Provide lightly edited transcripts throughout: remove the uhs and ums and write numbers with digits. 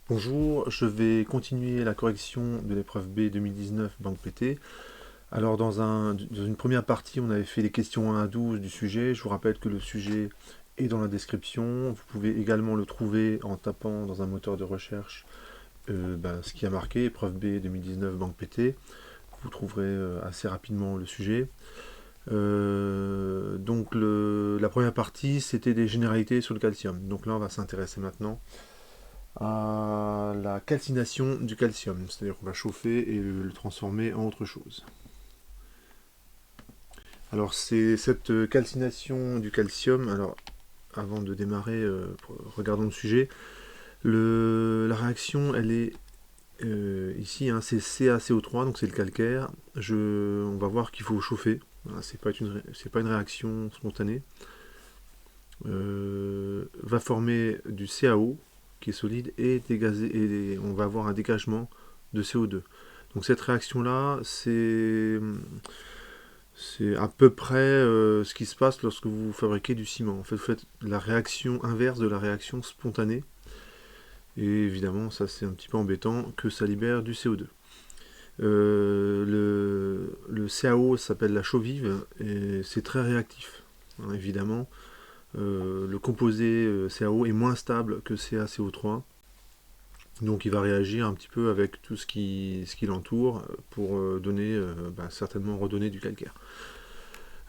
Bonjour, je vais continuer la correction de l'épreuve B 2019 Banque PT. Alors dans une première partie, on avait fait les questions 1 à 12 du sujet. Je vous rappelle que le sujet est dans la description. Vous pouvez également le trouver en tapant dans un moteur de recherche ce qui a marqué épreuve B 2019 Banque PT. Vous trouverez assez rapidement le sujet. La première partie, c'était des généralités sur le calcium. Donc là, on va s'intéresser maintenant à la calcination du calcium, c'est-à-dire qu'on va chauffer et le transformer en autre chose. Alors c'est cette calcination du calcium, alors avant de démarrer, regardons le sujet. La réaction, elle est ici, hein, c'est CaCO3, donc c'est le calcaire. On va voir qu'il faut chauffer, voilà, c'est pas une réaction spontanée. Va former du CaO, qui est solide, et on va avoir un dégagement de CO2. Donc cette réaction-là, c'est à peu près ce qui se passe lorsque vous fabriquez du ciment. En fait, vous faites la réaction inverse de la réaction spontanée. Et évidemment, ça c'est un petit peu embêtant que ça libère du CO2. Le CaO s'appelle la chaux vive et c'est très réactif, hein, évidemment. Le composé CaO est moins stable que CaCO3. Donc il va réagir un petit peu avec tout ce qui l'entoure pour certainement redonner du calcaire.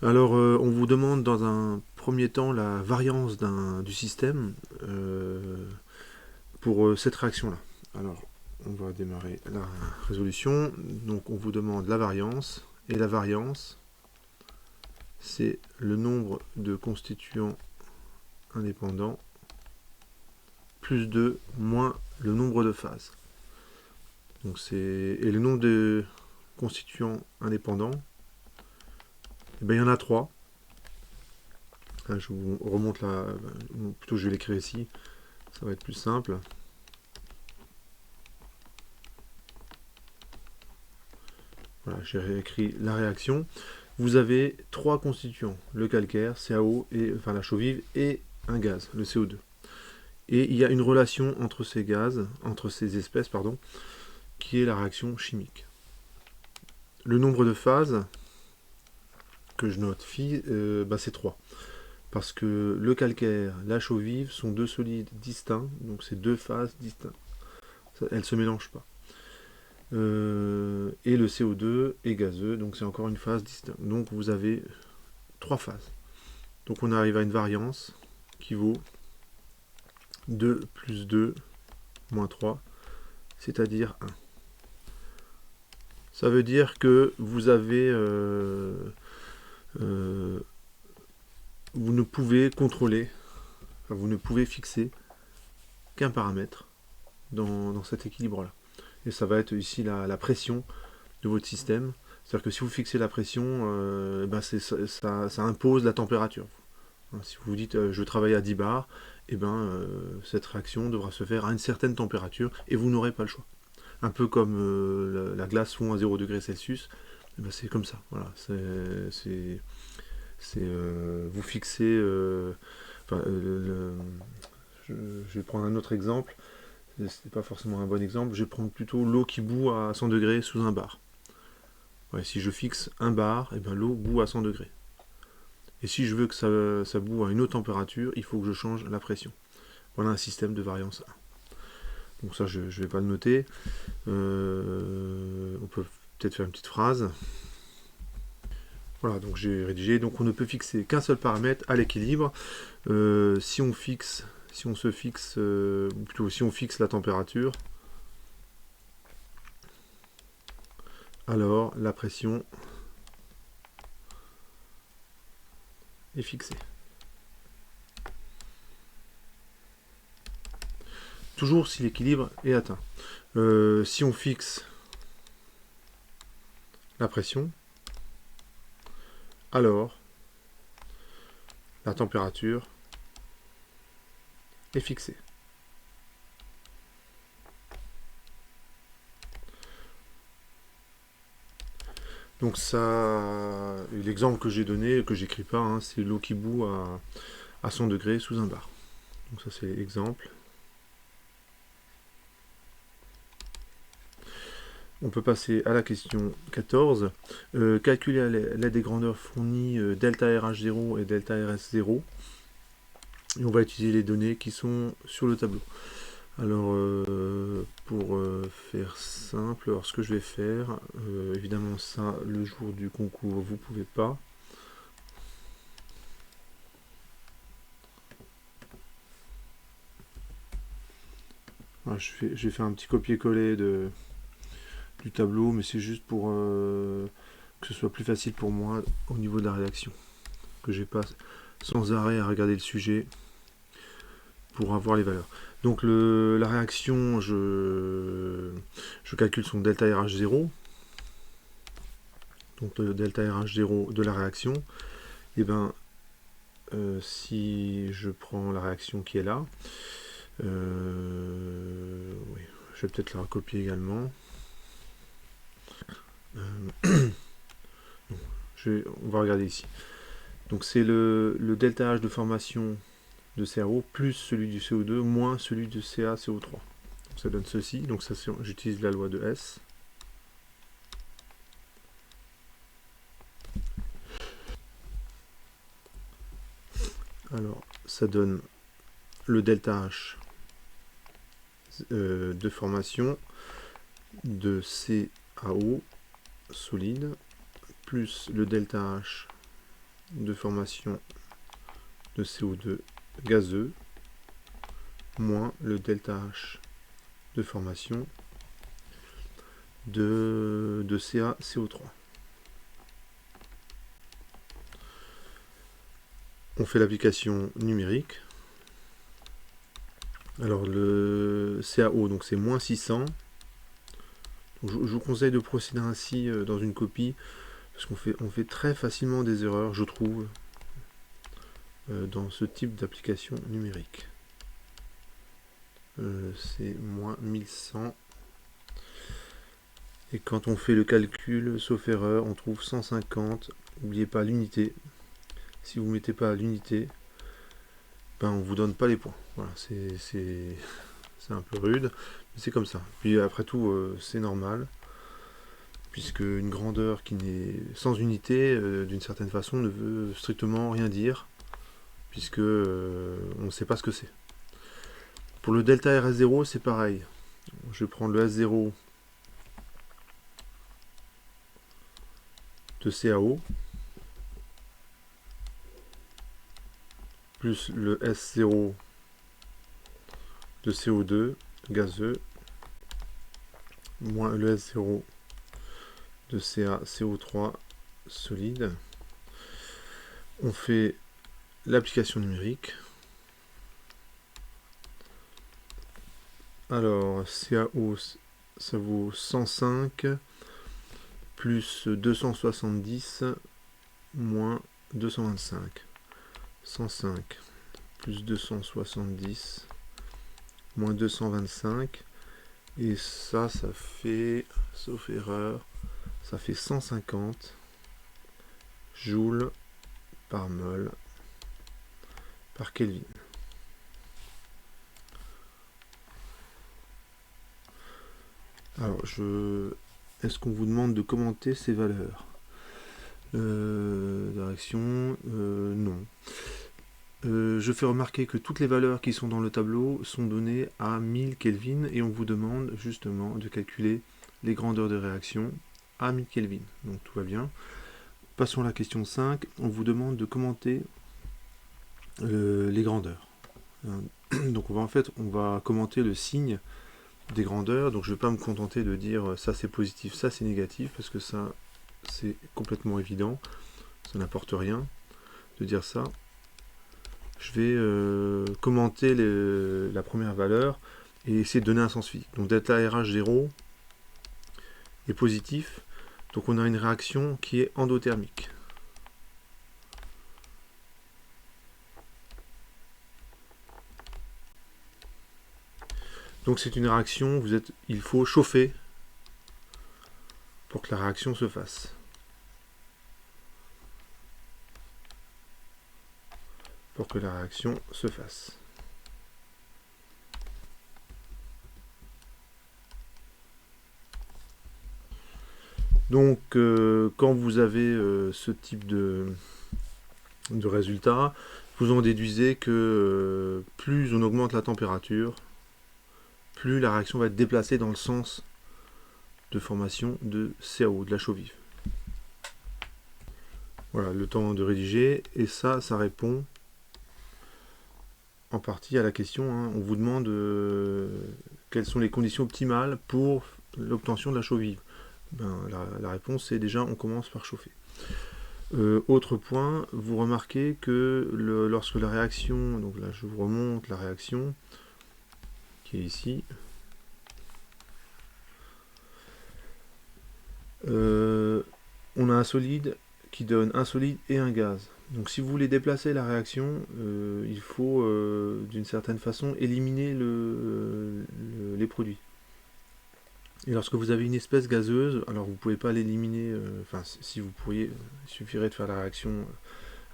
Alors on vous demande dans un premier temps la variance du système pour cette réaction-là. Alors on va démarrer la résolution. Donc on vous demande la variance. Et la variance, c'est le nombre de constituants indépendants plus 2 moins le nombre de phases. Et le nombre de constituants indépendants, il y en a 3. Là, je vous remonte là, plutôt je vais l'écrire ici, ça va être plus simple. Voilà, j'ai réécrit la réaction. Vous avez 3 constituants, le calcaire, CaO, la chaux vive, et un gaz, le CO2. Et il y a une relation entre ces espèces, qui est la réaction chimique. Le nombre de phases que je note c'est 3. Parce que le calcaire, la chaux vive sont deux solides distincts, donc c'est deux phases distinctes. Elles ne se mélangent pas. Et le CO2 est gazeux, donc c'est encore une phase distincte. Donc vous avez 3 phases. Donc on arrive à une variance qui vaut 2 plus 2 moins 3, c'est-à-dire 1. Ça veut dire que vous avez vous ne pouvez contrôler, vous ne pouvez fixer qu'un paramètre dans cet équilibre-là. Et ça va être ici la pression de votre système. C'est-à-dire que si vous fixez la pression, ça impose la température. Si vous vous dites je travaille à 10 bars, cette réaction devra se faire à une certaine température et vous n'aurez pas le choix. Un peu comme la glace fond à 0 degré Celsius, c'est comme ça. Voilà, vous fixez. Je vais prendre un autre exemple. C'est pas forcément un bon exemple. Je vais prendre plutôt l'eau qui bout à 100 degrés sous un bar. Ouais, si je fixe un bar, l'eau bout à 100 degrés. Et si je veux que ça boue à une autre température, il faut que je change la pression. Voilà un système de variance 1. Donc ça, je ne vais pas le noter. On peut peut-être faire une petite phrase. Voilà, donc j'ai rédigé. Donc on ne peut fixer qu'un seul paramètre à l'équilibre. Si on fixe la température, alors la pression est fixée. Toujours si l'équilibre est atteint. Si on fixe la pression, alors la température est fixée. Donc ça, l'exemple que j'ai donné, que j'écris pas, hein, c'est l'eau qui bout à 100 degrés sous un bar. Donc ça c'est l'exemple. On peut passer à la question 14. Calculer à l'aide des grandeurs fournies delta RH0 et delta RS0. Et on va utiliser les données qui sont sur le tableau. Alors, pour faire simple, alors ce que je vais faire, évidemment ça, le jour du concours, vous pouvez pas. Voilà, je vais faire un petit copier-coller du tableau, mais c'est juste pour que ce soit plus facile pour moi au niveau de la rédaction. Que j'ai pas sans arrêt à regarder le sujet pour avoir les valeurs. Donc la réaction, je calcule son delta RH0. Donc le delta RH0 de la réaction. Et ben si je prends la réaction qui est là, oui, je vais peut-être la recopier également. On va regarder ici. Donc c'est le delta H de formation de CaO plus celui du CO2 moins celui de CaCO3. Donc ça donne ceci. Donc ça, j'utilise la loi de S. Alors ça donne le delta H de formation de CaO solide plus le delta H de formation de CO2 gazeux moins le delta H de formation de CaCO3. On fait l'application numérique. Alors le CaO, donc c'est moins 600. Donc, je vous conseille de procéder ainsi dans une copie, parce qu'on fait très facilement des erreurs, je trouve, dans ce type d'application numérique. C'est moins 1100. Et quand on fait le calcul, sauf erreur, on trouve 150. N'oubliez pas l'unité. Si vous ne mettez pas l'unité, ben on ne vous donne pas les points. Voilà, c'est un peu rude, mais c'est comme ça. Puis après tout, c'est normal, puisque une grandeur qui n'est sans unité, d'une certaine façon, ne veut strictement rien dire, puisque on ne sait pas ce que c'est. Pour le delta RS0, c'est pareil. Je prends le S0 de CaO plus le S0 de CO2 gazeux moins le S0 de CaCO3 solide. On fait l'application numérique. Alors CaO, ça vaut 105 plus 270 moins 225. 105 plus 270 moins 225. Et ça fait, sauf erreur, ça fait 150 joules par mol par Kelvin. Alors, est-ce qu'on vous demande de commenter ces valeurs de réaction non. Je fais remarquer que toutes les valeurs qui sont dans le tableau sont données à 1000 Kelvin et on vous demande justement de calculer les grandeurs de réaction à 1000 Kelvin. Donc tout va bien. Passons à la question 5. On vous demande de commenter les grandeurs. Donc on va commenter le signe des grandeurs. Donc je ne vais pas me contenter de dire ça c'est positif, ça c'est négatif, parce que ça c'est complètement évident. Ça n'apporte rien de dire ça. Je vais commenter la première valeur et essayer de donner un sens physique. Donc delta RH0 est positif, donc on a une réaction qui est endothermique. Donc c'est une réaction, il faut chauffer pour que la réaction se fasse. Pour que la réaction se fasse. Donc, quand vous avez ce type de résultat, vous en déduisez que plus on augmente la température, plus la réaction va être déplacée dans le sens de formation de CaO, de la chaux vive. Voilà, le temps de rédiger, et ça répond en partie à la question. Hein. On vous demande quelles sont les conditions optimales pour l'obtention de la chaux vive. Ben, la réponse est déjà on commence par chauffer. Autre point, vous remarquez que lorsque la réaction, donc là je vous remonte la réaction qui est ici, on a un solide qui donne un solide et un gaz. Donc si vous voulez déplacer la réaction, il faut d'une certaine façon éliminer les produits. Et lorsque vous avez une espèce gazeuse, alors vous ne pouvez pas l'éliminer, enfin si vous pourriez, il suffirait de faire la réaction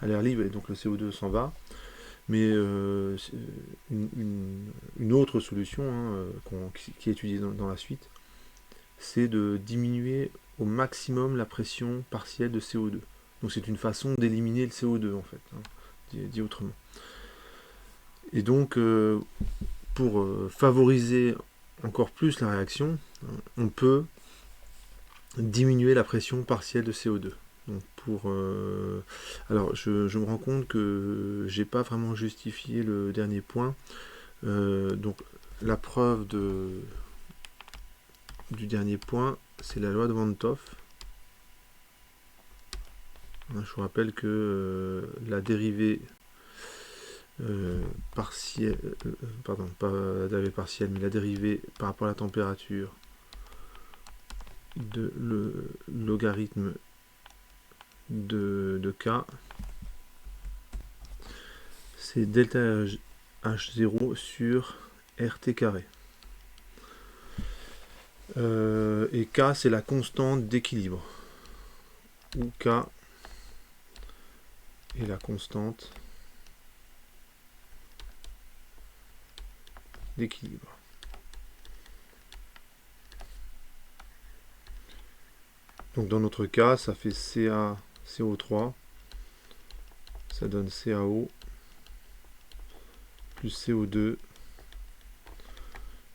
à l'air libre et donc le CO2 s'en va. Mais une autre solution qui est étudiée dans la suite, c'est de diminuer au maximum la pression partielle de CO2. Donc c'est une façon d'éliminer le CO2 en fait, hein, dit autrement. Et donc pour favoriser encore plus la réaction, on peut diminuer la pression partielle de CO2. Donc alors je me rends compte que j'ai pas vraiment justifié le dernier point. Donc la preuve du dernier point, c'est la loi de Van 't Hoff. Je vous rappelle que la dérivée partielle, pardon, pas la dérivée partielle, mais la dérivée par rapport à la température de le logarithme de K, c'est delta H0 sur RT carré. Et K, c'est la constante d'équilibre. Où K est la constante d'équilibre. Donc dans notre cas, ça fait CaCO3, ça donne CaO plus CO2.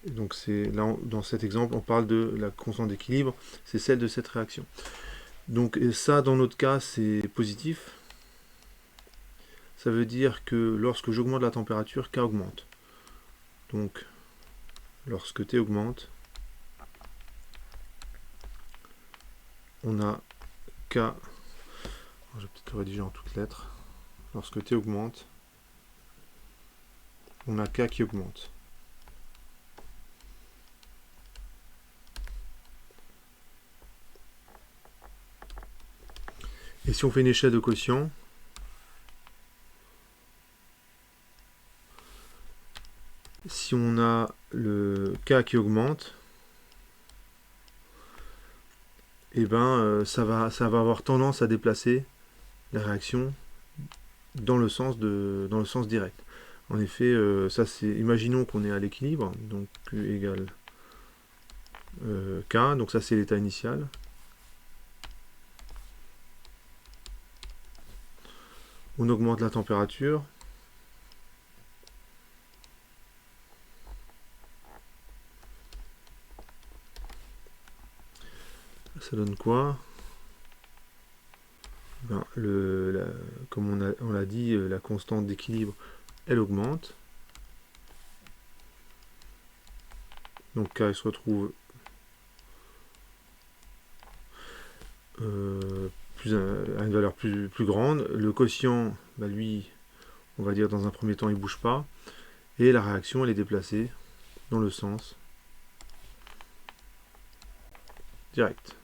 Et donc là, dans cet exemple, on parle de la constante d'équilibre, c'est celle de cette réaction. Donc ça, dans notre cas, c'est positif. Ça veut dire que lorsque j'augmente la température, K augmente. Donc, lorsque T augmente, on a K, je vais peut-être le rédiger en toutes lettres, lorsque T augmente, on a K qui augmente. Et si on fait une échelle de quotient, si on a le K qui augmente, et ben ça va avoir tendance à déplacer la réaction dans le sens direct. En effet, ça c'est, imaginons qu'on est à l'équilibre, donc Q égale K, donc ça c'est l'état initial. On augmente la température. Ça donne quoi? Ben, comme on l'a dit, la constante d'équilibre, elle augmente. Donc K se retrouve à une valeur plus grande. Le quotient, ben lui, on va dire dans un premier temps, il ne bouge pas. Et la réaction, elle est déplacée dans le sens direct.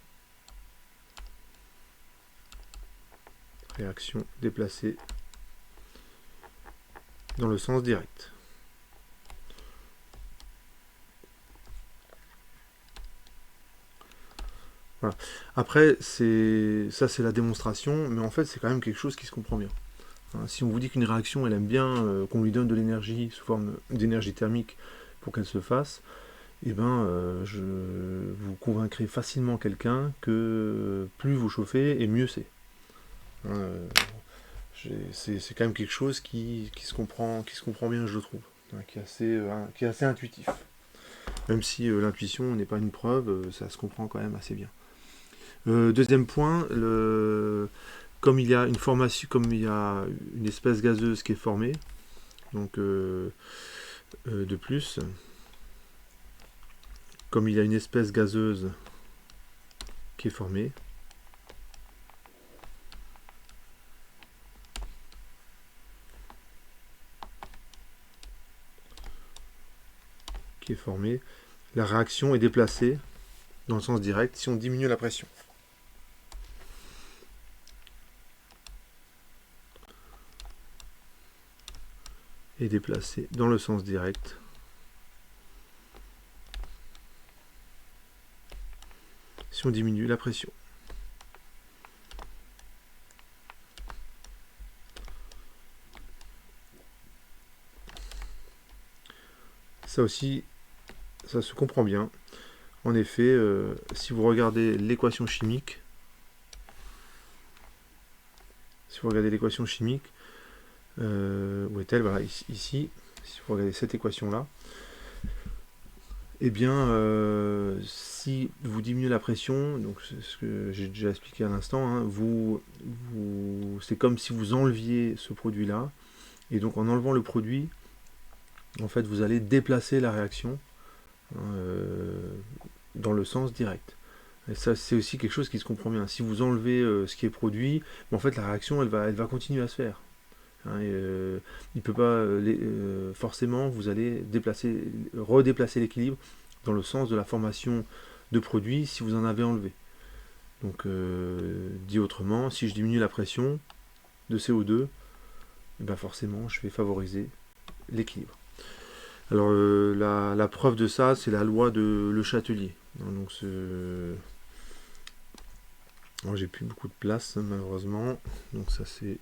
Réaction déplacée dans le sens direct. Voilà. Après, ça c'est la démonstration, mais en fait c'est quand même quelque chose qui se comprend bien. Hein, si on vous dit qu'une réaction, elle aime bien qu'on lui donne de l'énergie sous forme d'énergie thermique pour qu'elle se fasse, et ben, vous convaincrez facilement quelqu'un que plus vous chauffez et mieux c'est. Hein, c'est quand même quelque chose qui se comprend bien, je trouve, hein, qui est assez intuitif. Même si l'intuition n'est pas une preuve, ça se comprend quand même assez bien. Deuxième point, comme il y a une formation, comme il y a une espèce gazeuse qui est formée, donc de plus, comme il y a une espèce gazeuse qui est formée, la réaction est déplacée dans le sens direct si on diminue la pression. Est déplacée dans le sens direct si on diminue la pression. Ça aussi, ça se comprend bien. En effet, si vous regardez l'équation chimique, où est-elle? Voilà, ici, si vous regardez cette équation-là, eh bien, si vous diminuez la pression, donc c'est ce que j'ai déjà expliqué à l'instant, hein, c'est comme si vous enleviez ce produit-là, et donc en enlevant le produit, en fait, vous allez déplacer la réaction, hein, dans le sens direct. Et ça, c'est aussi quelque chose qui se comprend bien. Si vous enlevez ce qui est produit, en fait, la réaction, elle va continuer à se faire. Hein, il peut pas forcément, vous allez redéplacer l'équilibre dans le sens de la formation de produits si vous en avez enlevé. Donc, dit autrement, si je diminue la pression de CO2, eh ben forcément, je vais favoriser l'équilibre. Alors, la preuve de ça, c'est la loi de Le Chatelier. Hein, donc, alors, j'ai plus beaucoup de place, hein, malheureusement. Donc, ça, c'est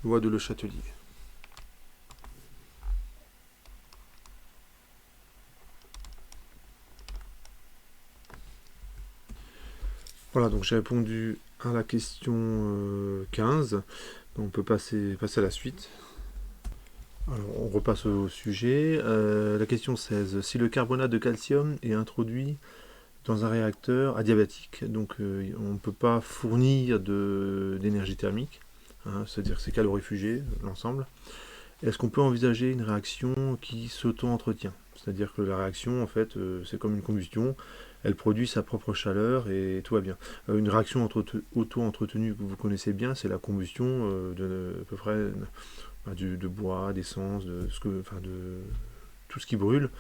loi de Le Chatelier. Voilà, donc j'ai répondu à la question 15. Donc, on peut passer à la suite. Alors, on repasse au sujet. La question 16. Si le carbonate de calcium est introduit dans un réacteur adiabatique, donc on ne peut pas fournir d'énergie thermique, hein, c'est-à-dire que c'est calorifugé, l'ensemble, est-ce qu'on peut envisager une réaction qui s'auto-entretient? C'est-à-dire que la réaction, en fait, c'est comme une combustion, elle produit sa propre chaleur et tout va bien. Une réaction auto-entretenue que vous connaissez bien, c'est la combustion de à peu près de bois, d'essence, de tout ce qui brûle.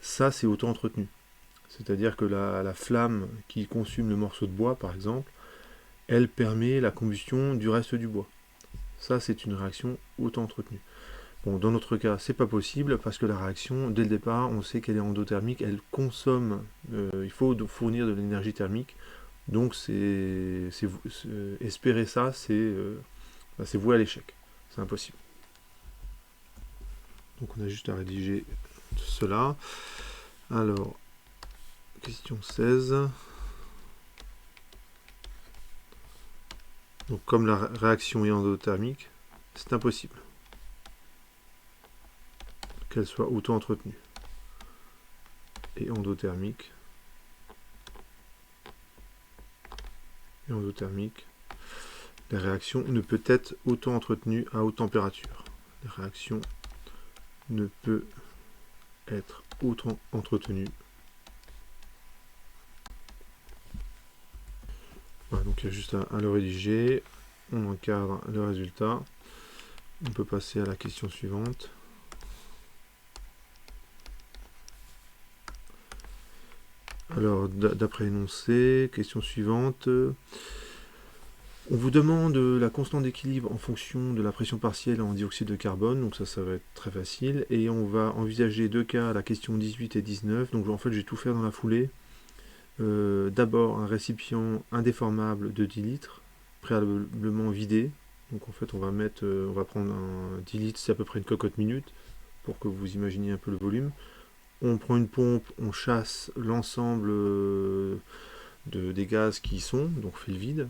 Ça, c'est auto-entretenu. C'est-à-dire que la flamme qui consume le morceau de bois, par exemple, elle permet la combustion du reste du bois. Ça, c'est une réaction auto-entretenue. Bon, dans notre cas, c'est pas possible parce que la réaction, dès le départ, on sait qu'elle est endothermique, elle consomme, il faut fournir de l'énergie thermique. Donc, espérer ça, c'est voué à l'échec. C'est impossible. Donc, on a juste à rédiger cela. Alors, question 16. Donc, comme la réaction est endothermique, c'est impossible qu'elle soit auto-entretenue. Et endothermique, la réaction ne peut être auto-entretenue à haute température. La réaction ne peut être auto-entretenue. Voilà, donc il y a juste à le rédiger. On encadre le résultat. On peut passer à la question suivante. Alors, d'après énoncé, question suivante. On vous demande la constante d'équilibre en fonction de la pression partielle en dioxyde de carbone, donc ça va être très facile. Et on va envisager deux cas, la question 18 et 19. Donc en fait, je vais tout faire dans la foulée. D'abord, un récipient indéformable de 10 litres, préalablement vidé. Donc en fait, on va prendre un 10 litres, c'est à peu près une cocotte minute, pour que vous imaginiez un peu le volume. on prend une pompe, on chasse l'ensemble des gaz qui y sont, donc on fait le vide.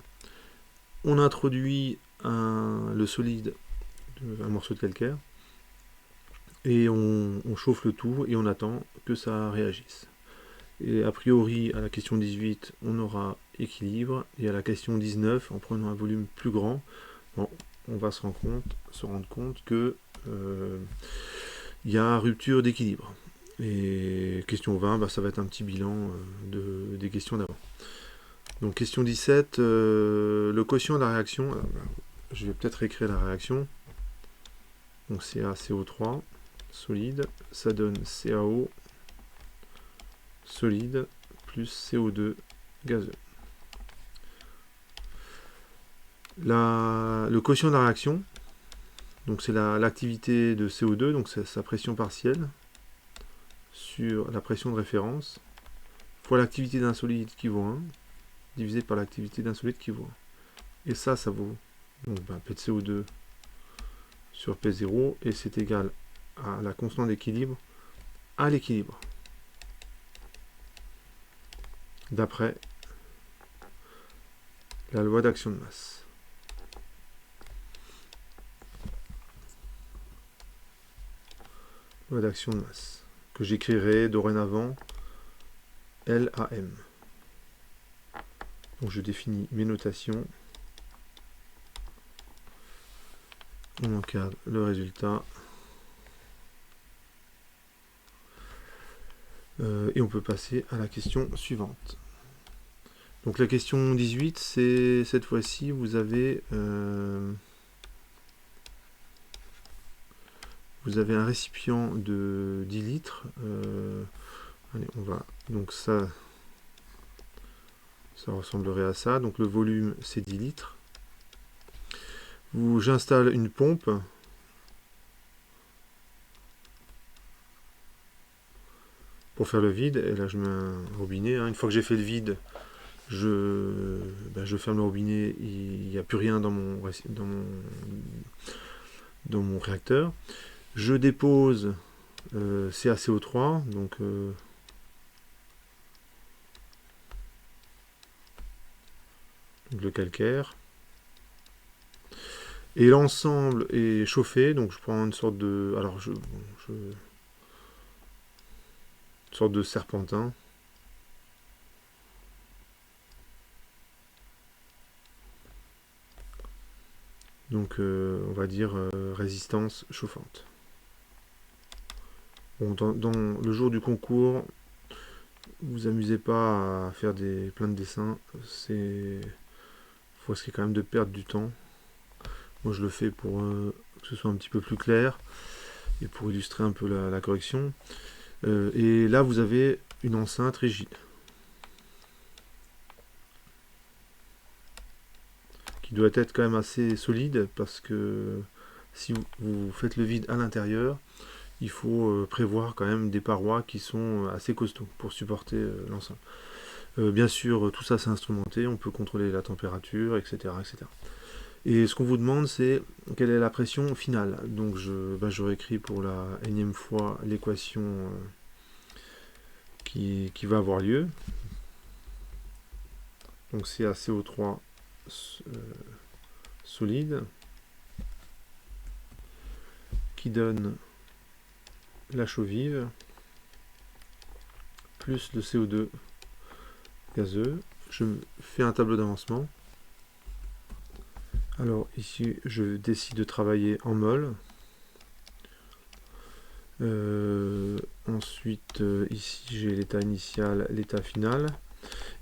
On introduit le solide, un morceau de calcaire, et on chauffe le tout et on attend que ça réagisse. Et a priori, à la question 18, on aura équilibre, et à la question 19, en prenant un volume plus grand, bon, on va se rendre compte que y a rupture d'équilibre. Et question 20, bah, ça va être un petit bilan des questions d'avant. Donc question 17, le quotient de la réaction. Alors, bah, je vais peut-être écrire la réaction. Donc CaCO3 solide, ça donne CaO solide plus CO2 gazeux. Le quotient de la réaction, donc c'est l'activité de CO2, donc c'est sa pression partielle sur la pression de référence fois l'activité d'un solide qui vaut 1 divisé par l'activité d'un solide qui vaut 1. Et ça vaut donc, P de CO2 sur P0, et c'est égal à la constante d'équilibre à l'équilibre, d'après la loi d'action de masse. Loi d'action de masse, que j'écrirai dorénavant LAM. Donc je définis mes notations. On encadre le résultat. Et on peut passer à la question suivante. Donc la question 18, c'est cette fois-ci, vous avez un récipient de 10 litres. Allez, on va. Donc ça ressemblerait à ça. Donc le volume, c'est 10 litres. J'installe une pompe. Pour faire le vide, et là je mets un robinet. Une fois que j'ai fait le vide, je ferme le robinet, il n'y a plus rien dans mon réacteur. Je dépose CaCO3, donc le calcaire. Et l'ensemble est chauffé, donc je prends une sorte de... Alors une sorte de serpentin. Donc on va dire résistance chauffante. Bon, dans le jour du concours, vous amusez pas à faire plein de dessins, faut risquer quand même de perdre du temps. Moi je le fais pour que ce soit un petit peu plus clair et pour illustrer un peu la correction. Et là vous avez une enceinte rigide qui doit être quand même assez solide, parce que si vous faites le vide à l'intérieur, il faut prévoir quand même des parois qui sont assez costauds pour supporter l'enceinte. Bien sûr, tout ça c'est instrumenté, on peut contrôler la température, etc. etc. Et ce qu'on vous demande, c'est quelle est la pression finale. Donc je réécris pour la énième fois l'équation qui va avoir lieu. Donc CaCO3 solide qui donne la chaux vive plus le CO2 gazeux. Je fais un tableau d'avancement. Alors ici je décide de travailler en mol. Ensuite ici j'ai l'état initial, l'état final,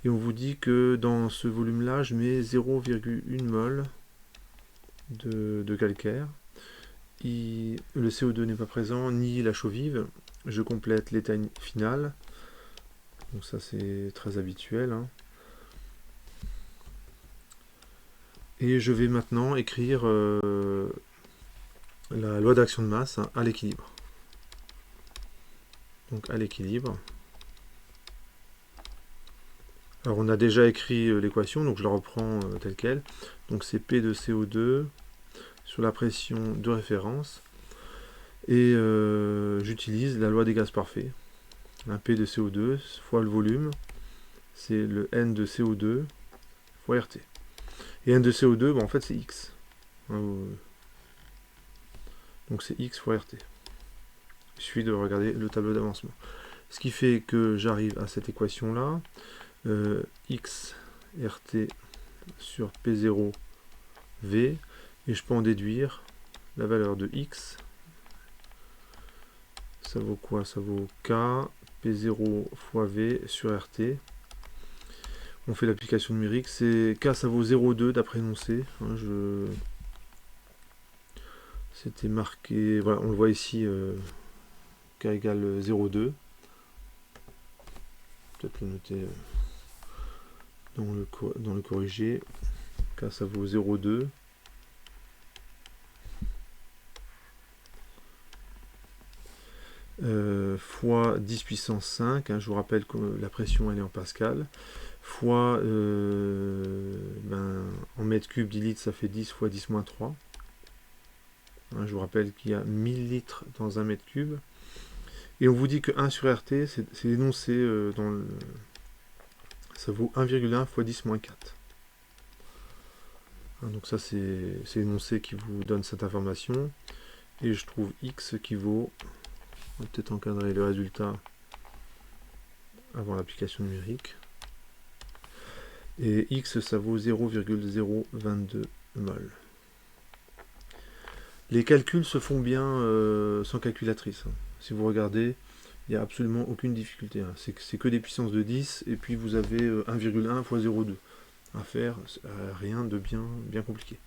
et on vous dit que dans ce volume là je mets 0,1 mol de calcaire. Le CO2 n'est pas présent, ni la chaux vive. Je complète l'état final, donc ça c'est très habituel, hein. Et je vais maintenant écrire la loi d'action de masse à l'équilibre. Donc à l'équilibre. Alors on a déjà écrit l'équation, donc je la reprends telle quelle. Donc c'est P de CO2 sur la pression de référence. Et j'utilise la loi des gaz parfaits. un P de CO2 fois le volume, c'est le N de CO2 fois RT. Et N de CO2, en fait, c'est X. Donc c'est X fois RT. Il suffit de regarder le tableau d'avancement. Ce qui fait que j'arrive à cette équation-là. X RT sur P0 V. Et je peux en déduire la valeur de X. Ça vaut quoi? Ça vaut K P0 fois V sur RT. On fait l'application numérique. K, ça vaut 0,2 d'après énoncé. C'était marqué, voilà, on le voit ici, K égale 0,2. Peut-être le noter dans le corrigé. K, ça vaut 0,2. Fois 10 puissance 5, je vous rappelle que la pression elle est en pascal, fois en mètres cubes 10 litres, ça fait 10 fois 10 moins 3. Je vous rappelle qu'il y a 1000 litres dans un mètre cube. Et on vous dit que 1 sur RT, c'est énoncé ça vaut 1,1 fois 10 moins 4. Donc ça c'est l'énoncé qui vous donne cette information. Et je trouve X qui vaut, on va peut-être encadrer le résultat avant l'application numérique. Et X, ça vaut 0,022 mol. Les calculs se font bien sans calculatrice. Si vous regardez, il n'y a absolument aucune difficulté. C'est que des puissances de 10, et puis vous avez 1,1 fois 0,2 à faire, rien de bien compliqué.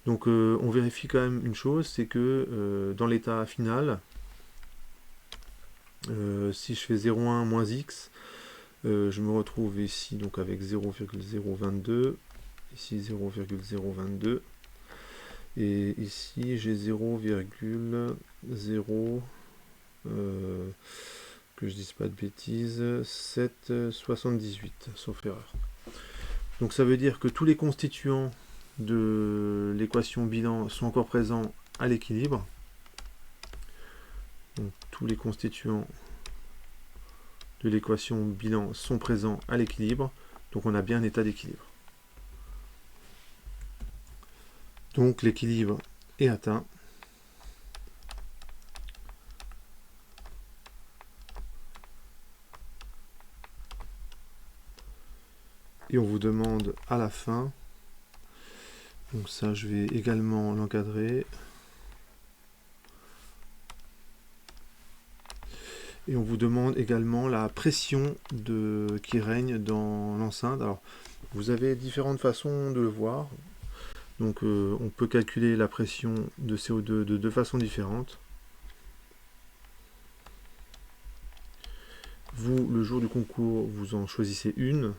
Donc on vérifie quand même une chose, c'est que dans l'état final, si je fais 0,1 moins x, je me retrouve ici donc avec 0,022, ici 0,022, et ici j'ai 0,0, que je dise pas de bêtises, 7,78, sauf erreur. Donc ça veut dire que tous les constituants de l'équation bilan sont encore présents à l'équilibre. Donc tous les constituants de l'équation bilan sont présents à l'équilibre, donc on a bien un état d'équilibre. Donc l'équilibre est atteint. Et on vous demande à la fin, donc ça je vais également l'encadrer, et on vous demande également la pression qui règne dans l'enceinte. Alors vous avez différentes façons de le voir. Donc on peut calculer la pression de CO2 de deux façons différentes. Vous, le jour du concours, vous en choisissez une.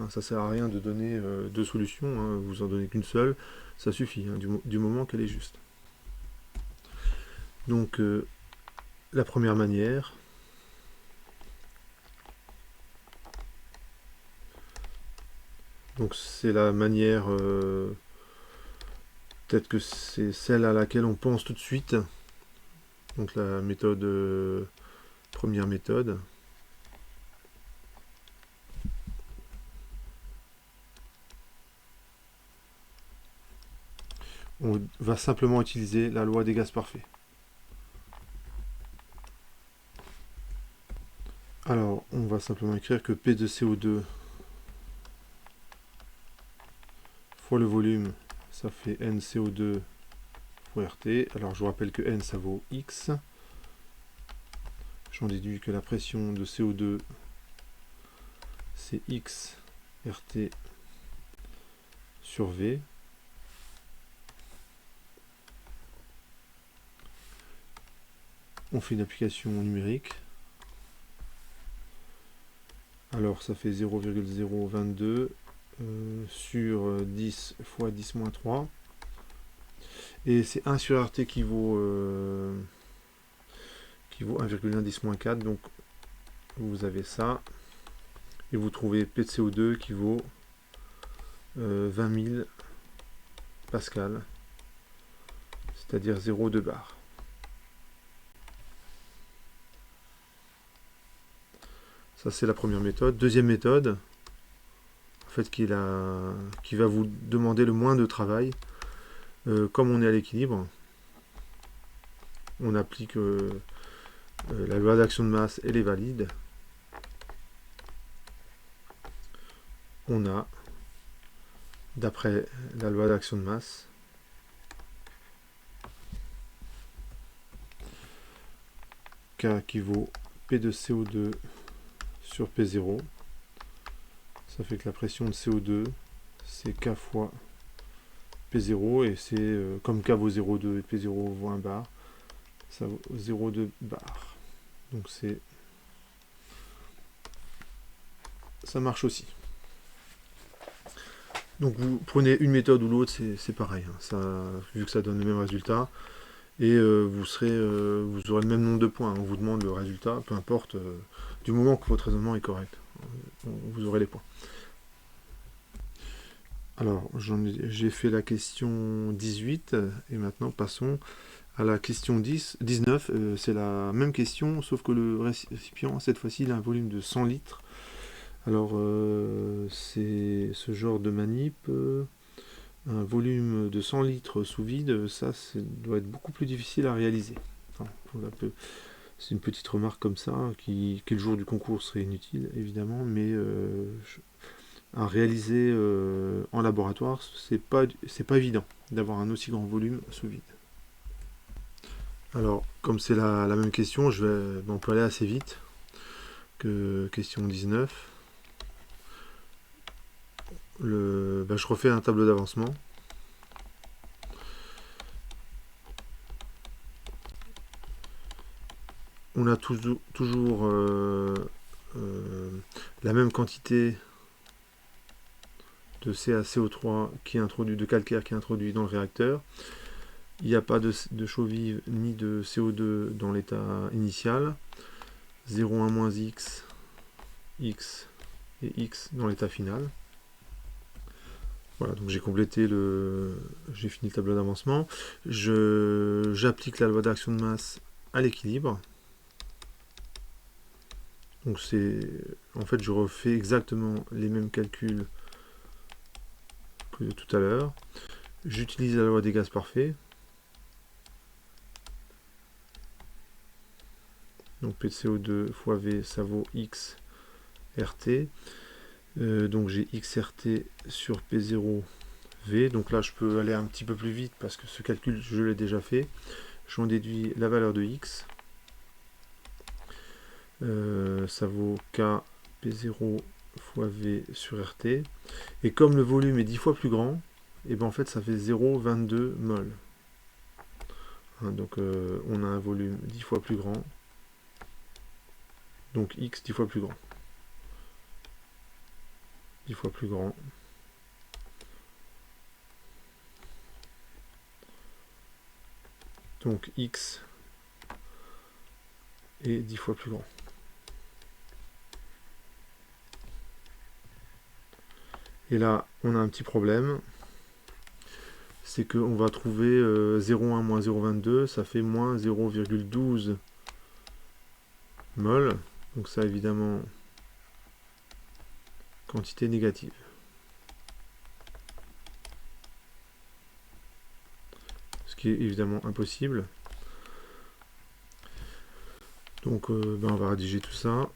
Ça ne sert à rien de donner deux solutions, vous en donnez qu'une seule, ça suffit, du moment qu'elle est juste. Donc la première manière, donc c'est la manière, peut-être que c'est celle à laquelle on pense tout de suite, donc la méthode, première méthode. On va simplement utiliser la loi des gaz parfaits. Alors, on va simplement écrire que P de CO2 fois le volume, ça fait NCO2 fois RT. Alors, je vous rappelle que N, ça vaut X. J'en déduis que la pression de CO2, c'est X RT sur V. On fait une application numérique. Alors ça fait 0,022 sur 10 fois 10 moins 3. Et c'est 1 sur RT qui vaut 1,1 10 moins 4. Donc vous avez ça. Et vous trouvez P de CO2 qui vaut 20 000 pascal. C'est-à-dire 0,2 bar. Ça, c'est la première méthode. Deuxième méthode, en fait, qui va vous demander le moins de travail. Comme on est à l'équilibre, on applique la loi d'action de masse, elle est valide. On a, d'après la loi d'action de masse, K qui vaut P de CO2 sur P0. Ça fait que la pression de CO2, c'est K fois P0, et c'est comme K vaut 0,2 et P0 vaut 1 bar, ça vaut 0,2 bar. Donc ça marche aussi. Donc vous prenez une méthode ou l'autre, c'est pareil, hein. Vu que ça donne le même résultat, et vous aurez le même nombre de points. On vous demande le résultat, peu importe, du moment que votre raisonnement est correct, vous aurez les points. Alors, j'ai fait la question 18, et maintenant passons à la question 19. C'est la même question, sauf que le récipient, cette fois-ci, il a un volume de 100 litres. Alors, c'est ce genre de manip, un volume de 100 litres sous vide, ça doit être beaucoup plus difficile à réaliser. Enfin, c'est une petite remarque comme ça, qui le jour du concours serait inutile, évidemment, mais à réaliser en laboratoire, c'est pas évident d'avoir un aussi grand volume sous vide. Alors, comme c'est la même question, on peut aller assez vite que question 19. Je refais un tableau d'avancement. On a toujours la même quantité de CaCO3 de calcaire qui est introduit dans le réacteur. Il n'y a pas de chaux vive ni de CO2 dans l'état initial. 0,1 moins X, X et X dans l'état final. Voilà, donc j'ai fini le tableau d'avancement. J'applique la loi d'action de masse à l'équilibre. Donc en fait, je refais exactement les mêmes calculs que tout à l'heure. J'utilise la loi des gaz parfaits. Donc P de CO2 fois V, ça vaut X RT. Donc j'ai XRT sur P0 V. Donc là, je peux aller un petit peu plus vite parce que ce calcul, je l'ai déjà fait. J'en déduis la valeur de X. Ça vaut K P0 fois V sur RT. Et comme le volume est 10 fois plus grand, et ben en fait ça fait 0,22 mol. Donc on a un volume 10 fois plus grand. Donc X 10 fois plus grand. 10 fois plus grand. Donc X est 10 fois plus grand. Et là, on a un petit problème. C'est qu'on va trouver 0,1 moins 0,22, ça fait moins 0,12 mol. Donc ça, évidemment, quantité négative. Ce qui est évidemment impossible. Donc on va rédiger tout ça.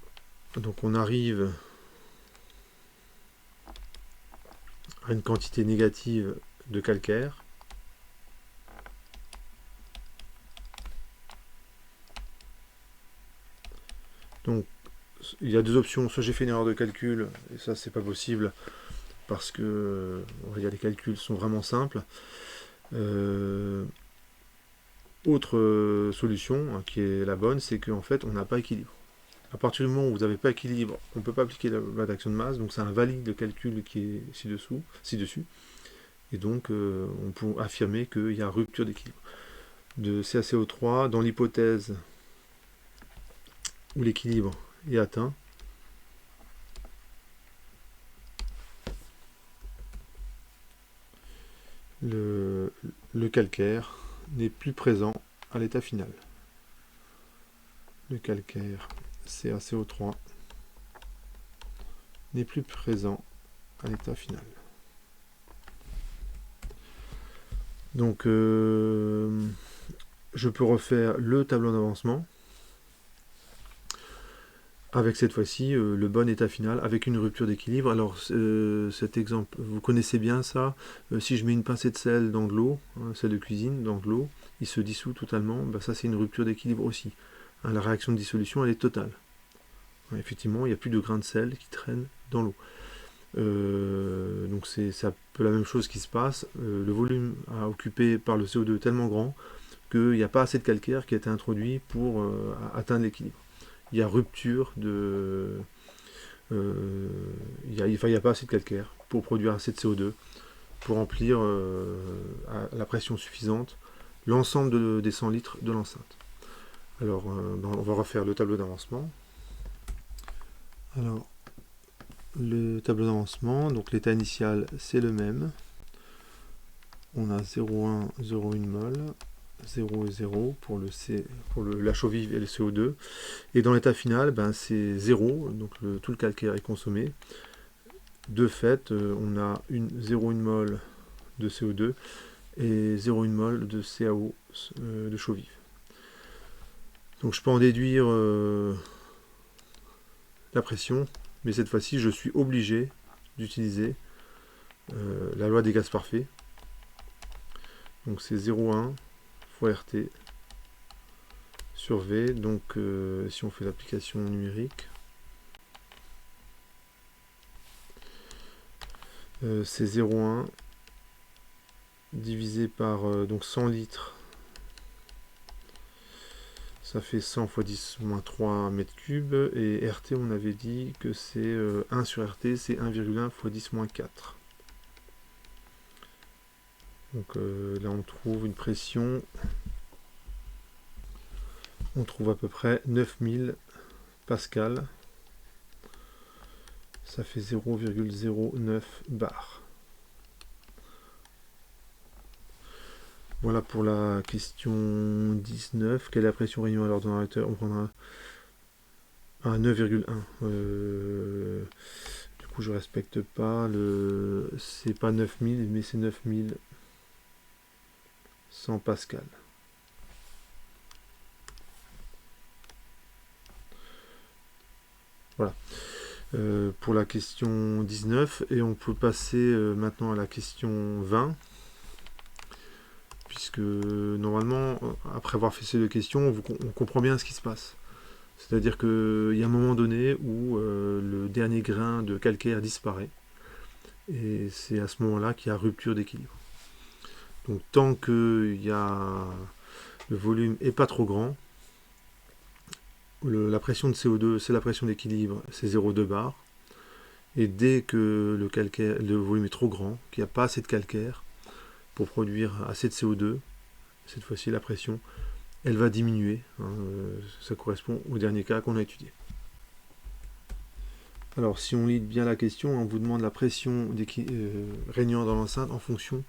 Donc on arrive à une quantité négative de calcaire. Donc il y a deux options, soit j'ai fait une erreur de calcul, et ça c'est pas possible, parce que les calculs sont vraiment simples. Autre solution, qui est la bonne, c'est qu'en fait on n'a pas équilibre. À partir du moment où vous n'avez pas équilibre, on ne peut pas appliquer la loi d'action de masse, donc ça invalide le calcul qui est ci-dessus. Et donc on peut affirmer qu'il y a rupture d'équilibre de CaCO3 dans l'hypothèse où l'équilibre est atteint. Le calcaire n'est plus présent à l'état final. Le calcaire CaCO3 n'est plus présent à l'état final. Donc je peux refaire le tableau d'avancement avec cette fois-ci le bon état final avec une rupture d'équilibre. Alors cet exemple, vous connaissez bien ça. Si je mets une pincée de sel dans de l'eau, sel de cuisine dans de l'eau, il se dissout totalement. Ben, ça c'est une rupture d'équilibre aussi. La réaction de dissolution elle est totale. Effectivement, il n'y a plus de grains de sel qui traînent dans l'eau. Donc c'est un peu la même chose qui se passe. Le volume occupé par le CO2 est tellement grand qu'il n'y a pas assez de calcaire qui a été introduit pour atteindre l'équilibre. Il y a rupture de... il n'y a pas assez de calcaire pour produire assez de CO2 pour remplir à la pression suffisante l'ensemble des 100 litres de l'enceinte. Alors on va refaire le tableau d'avancement. Alors le tableau d'avancement, donc l'état initial c'est le même. On a 0,1, 0,1 mol, 0 et 0 pour la chaux vive et le CO2. Et dans l'état final, ben, c'est 0, donc tout le calcaire est consommé. De fait, on a 0,1 mol de CO2 et 0,1 mol de CaO de chaux vive. Donc je peux en déduire la pression, mais cette fois-ci je suis obligé d'utiliser la loi des gaz parfaits. Donc c'est 0,1 fois RT sur V. Donc si on fait l'application numérique, c'est 0,1 divisé par donc 100 litres. Ça fait 100 fois 10 moins 3 mètres cubes. Et RT, on avait dit que c'est 1 sur RT, c'est 1,1 fois 10 moins 4. Donc là, on trouve une pression. On trouve à peu près 9000 pascal. Ça fait 0,09 bar. Voilà pour la question 19. Quelle est la pression réunion à l'ordonnateur? On prendra à 9,1. Du coup, je respecte pas le. C'est pas 9000, mais c'est 9100 pascal. Voilà. Pour la question 19. Et on peut passer maintenant à la question 20. Puisque normalement, après avoir fait ces deux questions, on comprend bien ce qui se passe. C'est-à-dire qu'il y a un moment donné où le dernier grain de calcaire disparaît. Et c'est à ce moment-là qu'il y a rupture d'équilibre. Donc tant que le volume n'est pas trop grand, la pression de CO2, c'est la pression d'équilibre, c'est 0,2 bar. Et dès que le volume est trop grand, qu'il n'y a pas assez de calcaire pour produire assez de CO2, cette fois-ci la pression, elle va diminuer. Ça correspond au dernier cas qu'on a étudié. Alors si on lit bien la question, on vous demande la pression régnant dans l'enceinte en fonction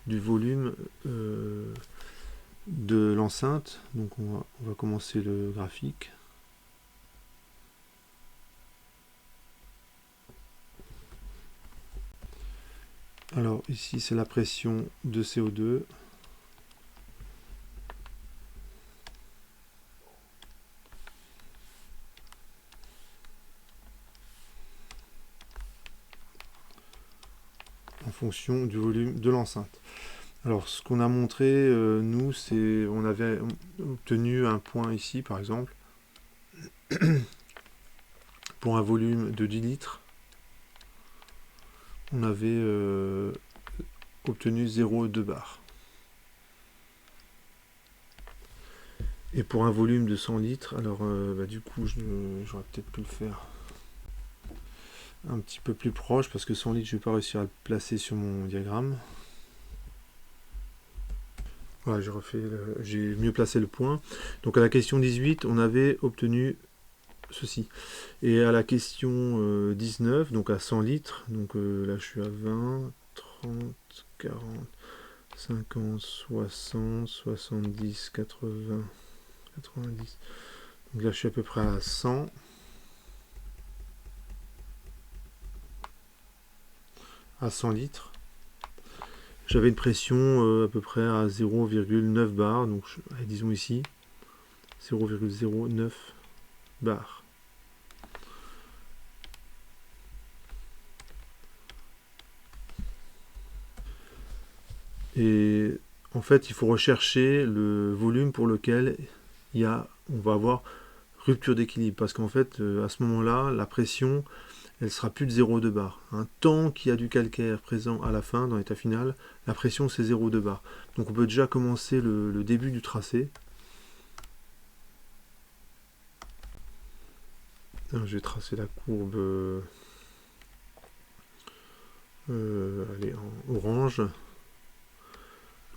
du volume de l'enceinte. Donc on va commencer le graphique. Alors ici c'est la pression de CO2. En fonction du volume de l'enceinte. Alors ce qu'on a montré, nous, c'est on avait obtenu un point ici par exemple, pour un volume de 10 litres, on avait obtenu 0,2 bar. Et pour un volume de 100 litres, alors du coup j'aurais peut-être pu le faire un petit peu plus proche, parce que 100 litres je ne vais pas réussir à le placer sur mon diagramme. Voilà, j'ai mieux placé le point. Donc à la question 18, on avait obtenu ceci. Et à la question 19, donc à 100 litres, donc là je suis à 20, 30, 40, 50, 60, 70, 80, 90. Donc là je suis à peu près à 100. à 100 litres. J'avais une pression à peu près à 0,9 bar, donc disons ici 0,09 bar. Et en fait, il faut rechercher le volume pour lequel on va avoir rupture d'équilibre, parce qu'en fait, à ce moment-là, la pression, elle sera plus de 0,2 bar. Tant qu'il y a du calcaire présent à la fin, dans l'état final, la pression c'est 0,2 bar. Donc on peut déjà commencer le début du tracé. Alors, je vais tracer la courbe allez, en orange.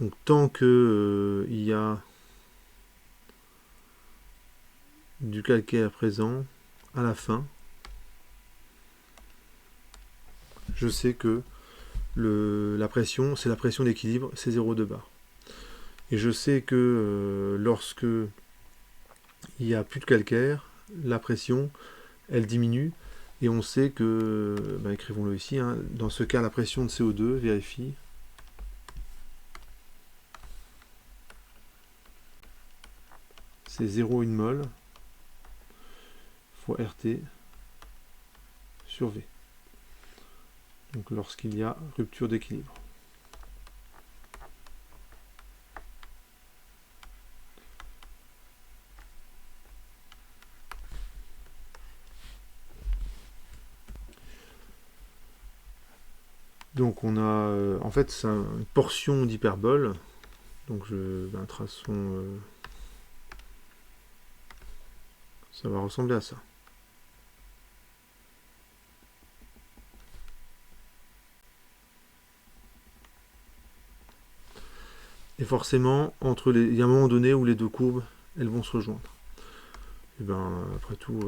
Donc tant que il y a du calcaire présent à la fin, je sais que la pression, c'est la pression d'équilibre, c'est 0,2 bar. Et je sais que lorsque il n'y a plus de calcaire, la pression, elle diminue. Et on sait que, écrivons-le ici, hein, dans ce cas, la pression de CO2, vérifie, c'est 0,1 mol fois RT sur V. Donc lorsqu'il y a rupture d'équilibre. Donc on a, en fait, c'est une portion d'hyperbole. Donc traçons, ça va ressembler à ça. Et forcément, il y a un moment donné où les deux courbes, elles vont se rejoindre. Et après tout,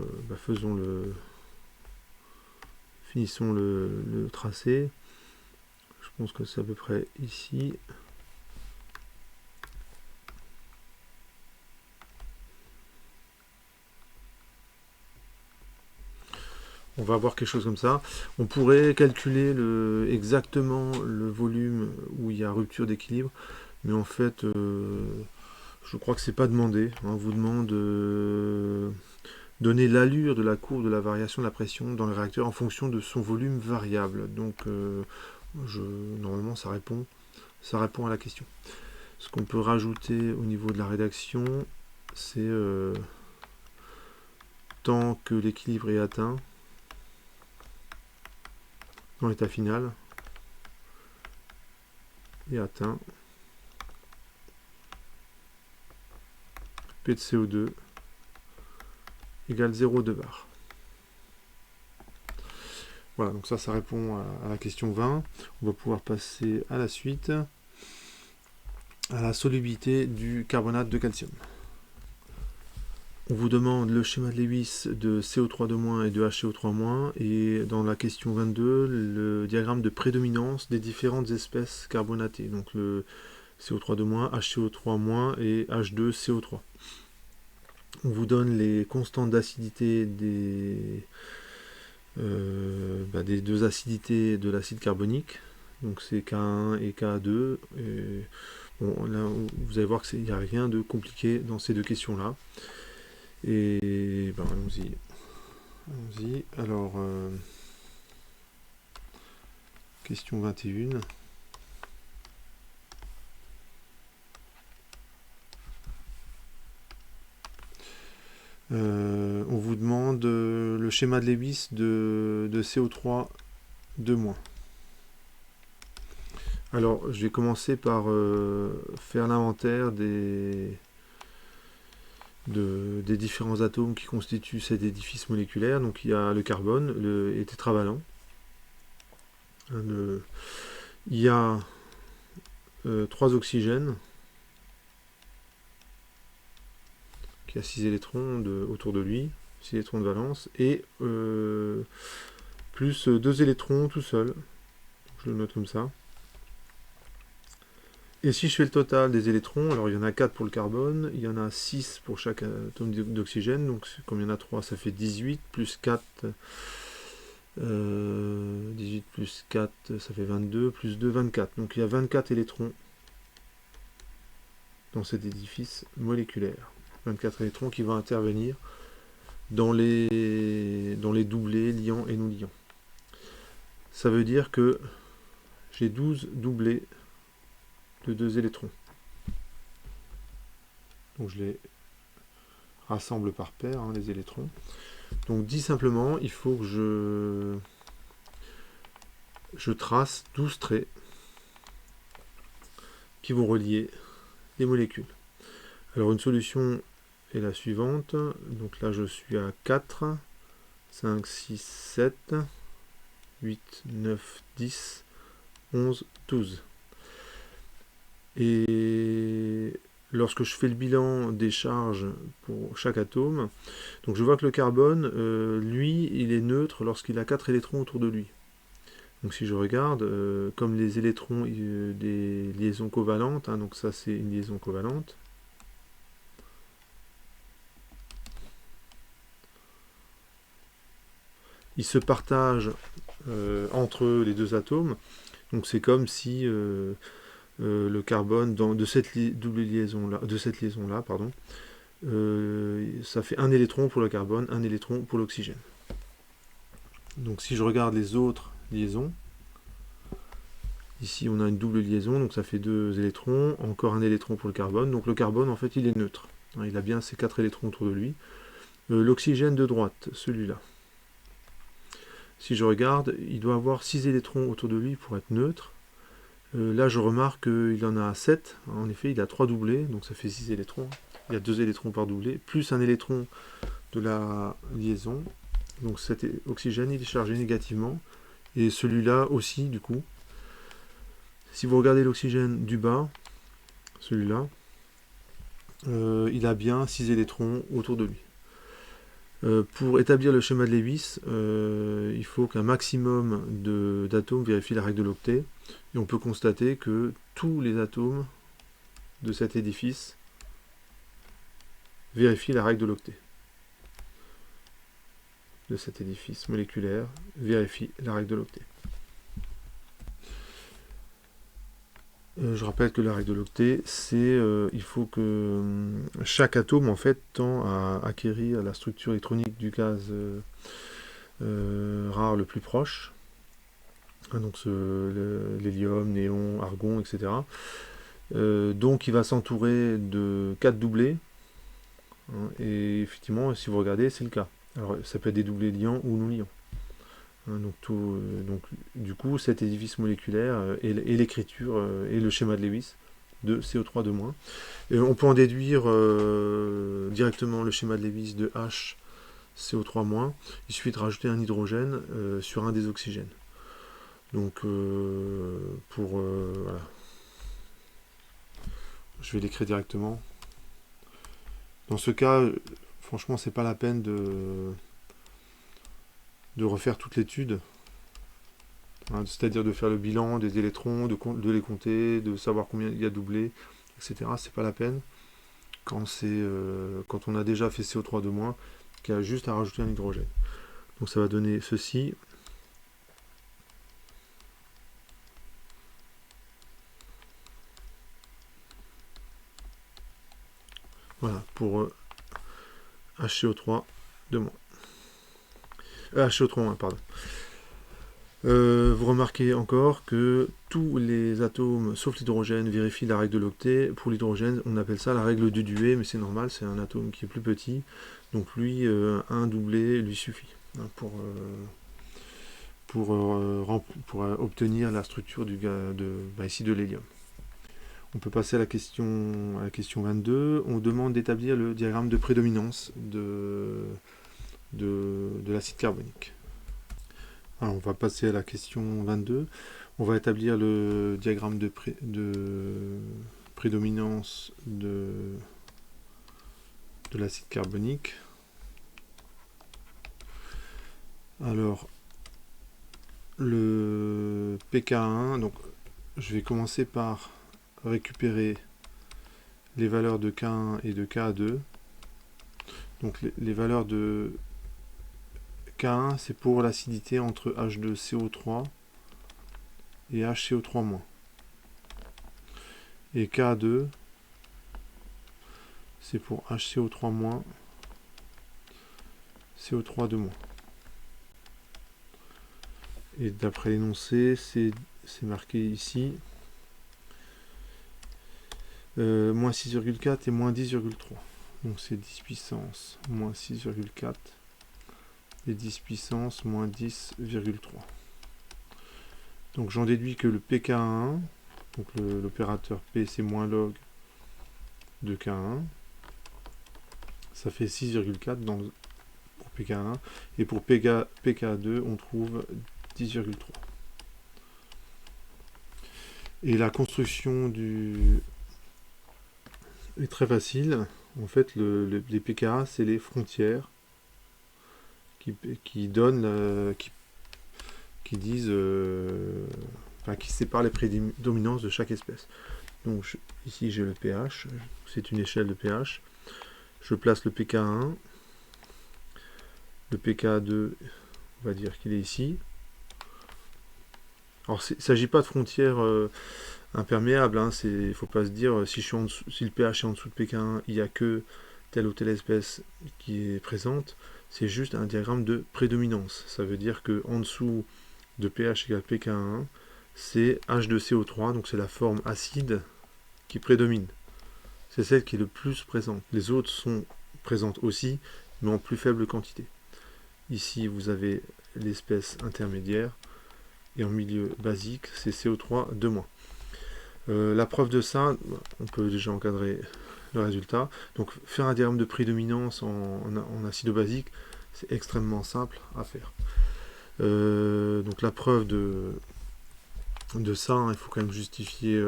finissons le tracé. Je pense que c'est à peu près ici. On va avoir quelque chose comme ça. On pourrait calculer exactement le volume où il y a rupture d'équilibre, mais en fait, je crois que c'est pas demandé. On vous demande de donner l'allure de la courbe de la variation de la pression dans le réacteur en fonction de son volume variable. Donc, normalement, ça répond à la question. Ce qu'on peut rajouter au niveau de la rédaction, c'est tant que l'équilibre est atteint dans l'état final est atteint, P de CO2 égale 0,2 bar. Voilà, donc ça répond à la question 20. On va pouvoir passer à la suite, à la solubilité du carbonate de calcium. On vous demande le schéma de Lewis de CO3- et de HCO3-, et dans la question 22, le diagramme de prédominance des différentes espèces carbonatées, donc le CO3-, HCO3- et H2CO3. On vous donne les constantes d'acidité des deux acidités de l'acide carbonique, donc c'est K1 et K2. Et bon, là, vous allez voir qu'il n'y a rien de compliqué dans ces deux questions-là. Et allons-y. Alors, question 21. On vous demande le schéma de Lewis de CO3 2-. Alors, je vais commencer par faire l'inventaire des différents atomes qui constituent cet édifice moléculaire. Donc il y a le carbone, est tétravalent. Il y a 3 oxygènes, qui a 6 électrons autour de lui, 6 électrons de valence, et plus 2 électrons tout seul. Je le note comme ça. Et si je fais le total des électrons, alors il y en a 4 pour le carbone, il y en a 6 pour chaque atome d'oxygène, donc comme il y en a 3, ça fait 18, plus 4, 18 plus plus 4, ça fait 22, plus 2, 24. Donc il y a 24 électrons dans cet édifice moléculaire. 24 électrons qui vont intervenir dans les doublés liants et non liants. Ça veut dire que j'ai 12 doublés de 2 électrons. Donc je les rassemble par paire, hein, les électrons. Donc dit simplement, il faut que je trace 12 traits qui vont relier les molécules. Alors une solution est la suivante. Donc là je suis à 4, 5, 6, 7, 8, 9, 10, 11, 12. Et lorsque je fais le bilan des charges pour chaque atome, donc je vois que le carbone, lui, il est neutre lorsqu'il a 4 électrons autour de lui. Donc si je regarde, comme les électrons des liaisons covalentes, hein, donc ça c'est une liaison covalente, ils se partagent entre les deux atomes. Donc c'est comme si le carbone de cette liaison-là, pardon, ça fait un électron pour le carbone, un électron pour l'oxygène. Donc si je regarde les autres liaisons, ici on a une double liaison, donc ça fait 2 électrons, encore un électron pour le carbone. Donc le carbone en fait il est neutre, il a bien ses 4 électrons autour de lui. L'oxygène de droite, celui-là. Si je regarde, il doit avoir 6 électrons autour de lui pour être neutre. Là, je remarque qu'il en a 7. En effet, il a 3 doublés, donc ça fait 6 électrons. Il y a 2 électrons par doublé, plus un électron de la liaison. Donc cet oxygène, il est chargé négativement. Et celui-là aussi, du coup. Si vous regardez l'oxygène du bas, celui-là, il a bien 6 électrons autour de lui. Pour établir le schéma de Lewis, il faut qu'un maximum d'atomes vérifie la règle de l'octet. Et on peut constater que tous les atomes de cet édifice vérifient la règle de l'octet. De cet édifice moléculaire vérifie la règle de l'octet. Je rappelle que la règle de l'octet, c'est il faut que chaque atome en fait tend à acquérir la structure électronique du gaz rare le plus proche. Donc l'hélium, néon, argon, etc. Donc il va s'entourer de 4 doublés. Hein, et effectivement, si vous regardez, c'est le cas. Alors ça peut être des doublés liants ou non liants. Hein, donc du coup, cet édifice moléculaire et l'écriture et le schéma de Lewis de CO3 de moins. Et on peut en déduire directement le schéma de Lewis de H CO3 moins. Il suffit de rajouter un hydrogène sur un des oxygènes. Donc voilà. Je vais l'écrire directement. Dans ce cas, franchement, c'est pas la peine de refaire toute l'étude. Hein, c'est-à-dire de faire le bilan des électrons, de les compter, de savoir combien il y a doublé, etc. C'est pas la peine. Quand on a déjà fait CO3 de moins, qu'il y a juste à rajouter un hydrogène. Donc ça va donner ceci. Voilà, pour HCO3 de moins. HCO3 pardon. Vous remarquez encore que tous les atomes, sauf l'hydrogène, vérifient la règle de l'octet. Pour l'hydrogène, on appelle ça la règle de Duet, mais c'est normal, c'est un atome qui est plus petit. Donc lui, un doublé lui suffit hein, pour obtenir la structure ici de l'hélium. On peut passer à la question 22. On demande d'établir le diagramme de prédominance de l'acide carbonique. Alors, on va passer à la question 22. On va établir le diagramme de prédominance de l'acide carbonique. Alors, le pK1, donc je vais commencer par récupérer les valeurs de K1 et de K2. Donc les valeurs de K1, c'est pour l'acidité entre H2CO3 et HCO3-. Et Ka2, c'est pour HCO3-, CO3-. Et d'après l'énoncé, c'est marqué ici, moins 6,4 et moins 10,3. Donc c'est 10 puissance moins 6,4 et 10 puissance moins 10,3. Donc j'en déduis que le pK1, donc l'opérateur P c'est moins log de K1, ça fait 6,4 pour pK1, et pour pK2 on trouve 10,3. Et la construction est très facile. En fait, les pKa, c'est les frontières qui donnent, qui disent, qui séparent les prédominances de chaque espèce. Donc ici j'ai le pH, c'est une échelle de pH. Je place le pK1, le pK2, on va dire qu'il est ici. Alors il ne s'agit pas de frontières imperméables, hein, il ne faut pas se dire si le pH est en dessous de pK1, il n'y a que telle ou telle espèce qui est présente. C'est juste un diagramme de prédominance. Ça veut dire qu'en dessous de pH égale pK1, c'est H2CO3, donc c'est la forme acide qui prédomine. C'est celle qui est le plus présente. Les autres sont présentes aussi, mais en plus faible quantité. Ici, vous avez l'espèce intermédiaire, et en milieu basique, c'est CO3 2-. La preuve de ça, on peut déjà encadrer le résultat. Donc faire un diagramme de prédominance en acido-basique, c'est extrêmement simple à faire. Donc la preuve de ça, hein, il faut quand même justifier.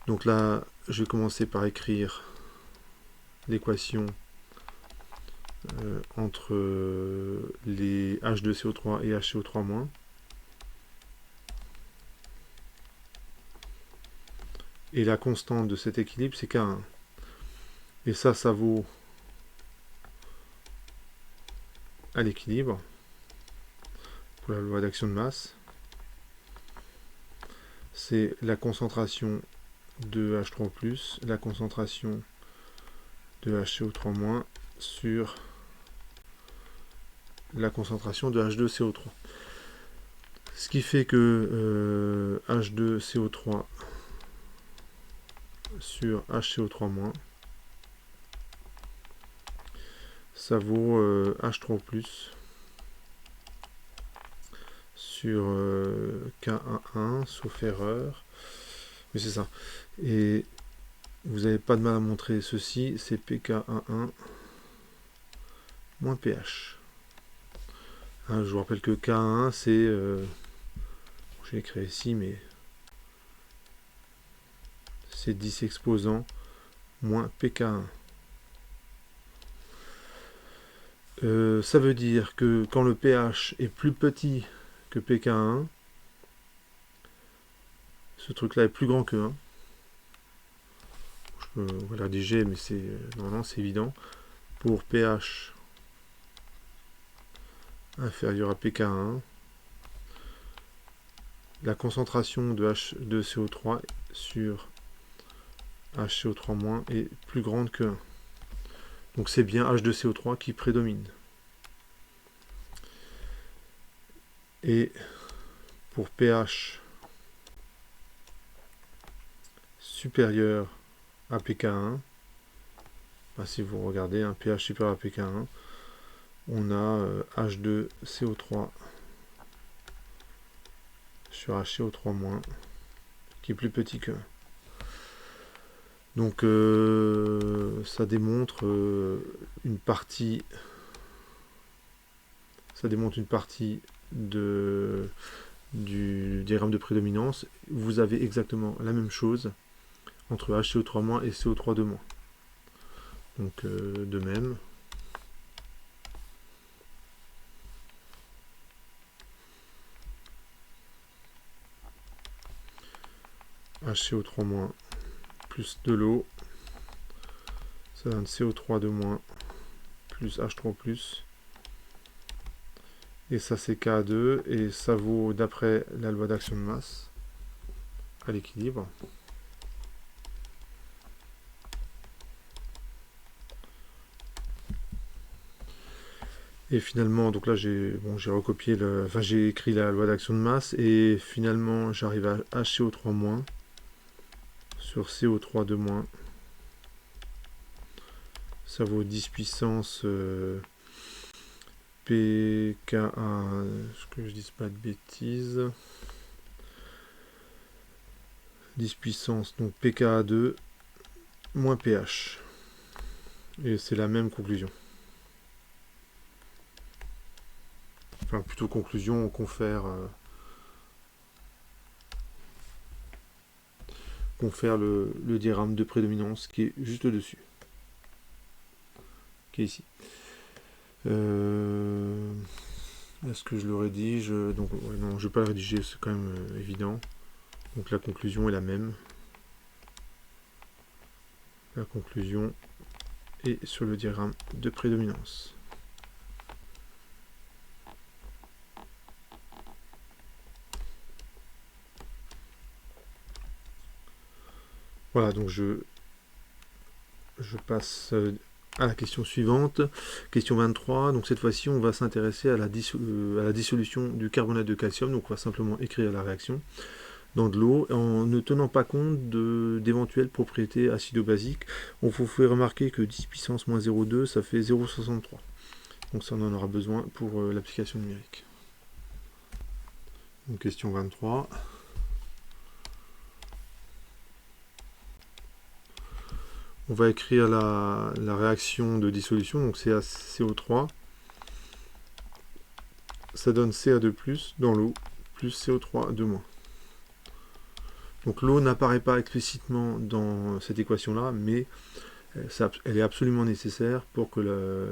Donc là, je vais commencer par écrire l'équation entre les H2CO3 et HCO3-. Et la constante de cet équilibre, c'est K1. Et ça vaut à l'équilibre pour la loi d'action de masse. C'est la concentration de H3+, la concentration de HCO3- sur la concentration de H2CO3. Ce qui fait que H2CO3 sur HCO3-, ça vaut H3+, sur K11, sauf erreur. Mais c'est ça. Et vous n'avez pas de mal à montrer ceci, c'est pK11 moins pH. Hein, je vous rappelle que K1, c'est... j'ai écrit ici, mais... c'est 10 exposants moins pK1. Ça veut dire que quand le pH est plus petit que pK1, ce truc-là est plus grand que 1. On va la rédiger, mais c'est normalement c'est évident. Pour pH inférieur à pK1, la concentration de H2CO3 sur HCO3- est plus grande que 1. Donc c'est bien H2CO3 qui prédomine. Et pour pH supérieur à pK1, si vous regardez un pH supérieur à pK1, on a H2CO3 sur HCO3- qui est plus petit que 1. Donc ça démontre une partie du diagramme de prédominance. Vous avez exactement la même chose entre HCO3- et CO3-2-. Donc de même, HCO3- plus de l'eau, ça donne CO3-2- plus H3+, Et ça c'est K2, et ça vaut d'après la loi d'action de masse à l'équilibre. Et finalement, donc là j'ai recopié j'ai écrit la loi d'action de masse, et finalement j'arrive à HCO3- sur CO3 de moins. Ça vaut 10 puissance PKA, que je dise pas de bêtises. 10 puissance, donc PKA2 moins pH. Et c'est la même conclusion. Enfin, plutôt conclusion, on confère le diagramme de prédominance qui est juste au-dessus, qui est ici. Est-ce que je le rédige? Donc, non, je ne vais pas le rédiger, c'est quand même évident. Donc la conclusion est la même. La conclusion est sur le diagramme de prédominance. Voilà, donc je passe à la question suivante. Question 23. Donc cette fois-ci, on va s'intéresser à la dissolution du carbonate de calcium. Donc on va simplement écrire la réaction dans de l'eau en ne tenant pas compte d'éventuelles propriétés acido-basiques. On vous fait remarquer que 10 puissance moins 0,2, ça fait 0,63. Donc ça, on en aura besoin pour l'application numérique. Donc question 23. On va écrire la réaction de dissolution, donc CaCO3. Ça donne Ca2+, dans l'eau, plus CO3 Donc l'eau n'apparaît pas explicitement dans cette équation-là, mais elle est absolument nécessaire pour que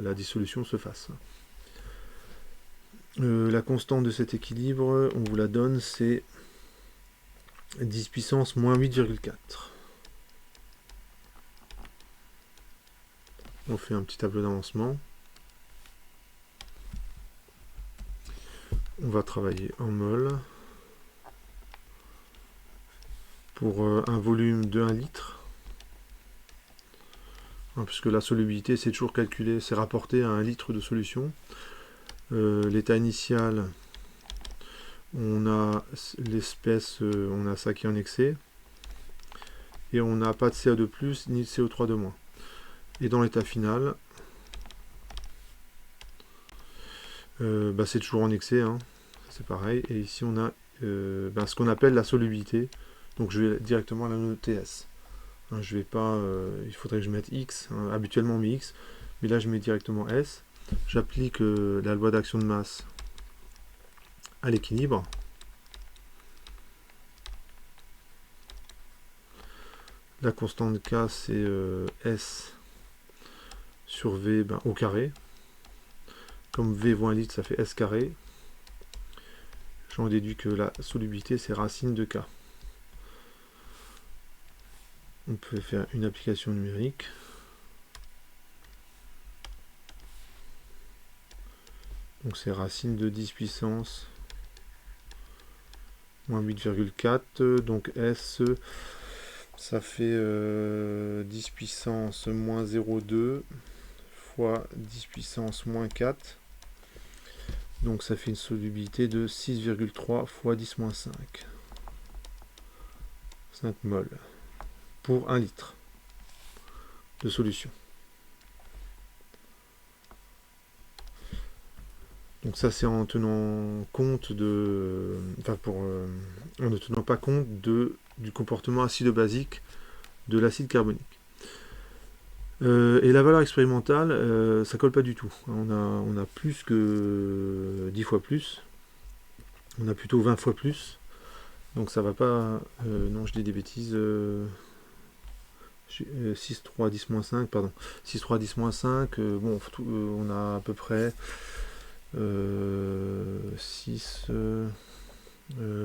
la dissolution se fasse. La constante de cet équilibre, on vous la donne, c'est 10 puissance moins 8,4. On fait un petit tableau d'avancement. On va travailler en mol pour un volume de 1 litre. Puisque la solubilité, c'est toujours calculé, c'est rapporté à 1 litre de solution. L'état initial, on a l'espèce, on a ça qui est en excès. Et on n'a pas de Ca2+, ni de CO3 de moins. Et dans l'état final, c'est toujours en excès, hein. C'est pareil. Et ici, on a ce qu'on appelle la solubilité. Donc, je vais directement la noter S. Hein, je vais pas, il faudrait que je mette X. Hein, habituellement, on met X. Mais là, je mets directement S. J'applique la loi d'action de masse à l'équilibre. La constante K, c'est S sur V au carré. Comme V vaut 1 litre, ça fait S carré. J'en déduis que la solubilité, c'est racine de K. On peut faire une application numérique. Donc c'est racine de 10 puissance moins 8,4. Donc S, ça fait 10 puissance moins 0,2 fois 10 puissance moins 4. Donc ça fait une solubilité de 6,3 fois 10 moins 5. 5 mol pour 1 litre de solution. Donc ça c'est en tenant compte de... en ne tenant pas compte du comportement acido-basique de l'acide carbonique. Et la valeur expérimentale, ça colle pas du tout. On a plus que 10 fois plus. On a plutôt 20 fois plus. Donc ça va pas... non, je dis des bêtises. 6, 3, 10 moins 5, pardon. 6, 3, 10 moins 5. On a à peu près 6...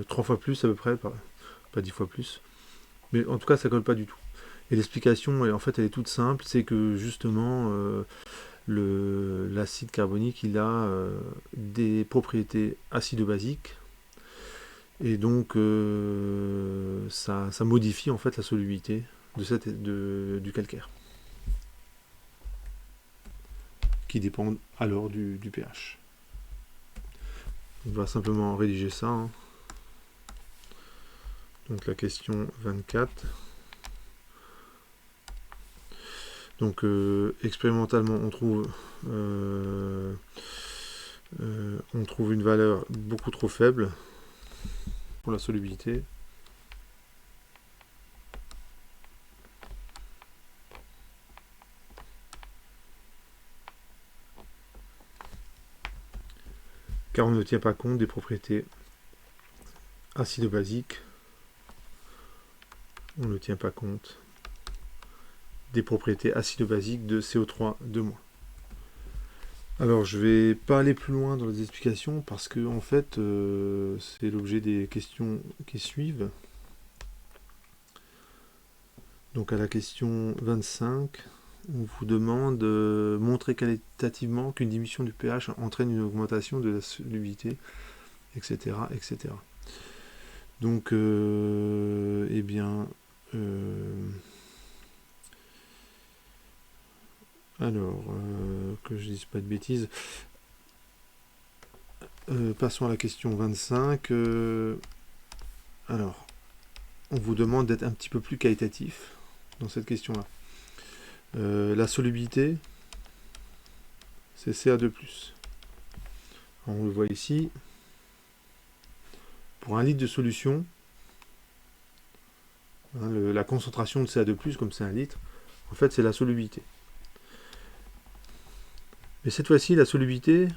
3 fois plus à peu près. Pas 10 fois plus. Mais en tout cas, ça colle pas du tout. Et l'explication, en fait, elle est toute simple, c'est que justement, l'acide carbonique, il a des propriétés acido-basiques, et donc ça modifie en fait la solubilité du calcaire, qui dépend alors du pH. On va simplement rédiger ça, hein. Donc la question 24. Donc expérimentalement, on trouve une valeur beaucoup trop faible pour la solubilité. Car on ne tient pas compte des propriétés acido-basiques. On ne tient pas compte des propriétés acido-basiques de CO3 2-. Alors je vais pas aller plus loin dans les explications parce que en fait c'est l'objet des questions qui suivent. Donc à la question 25, on vous demande de montrer qualitativement qu'une diminution du pH entraîne une augmentation de la solubilité, etc. etc. Donc eh bien alors, que je dise pas de bêtises, passons à la question 25. Alors, on vous demande d'être un petit peu plus qualitatif dans cette question-là. La solubilité, c'est Ca2+. On le voit ici. Pour 1 litre de solution, hein, la concentration de Ca2+, comme c'est 1 litre, en fait, c'est la solubilité. Mais cette fois-ci, la solubilité,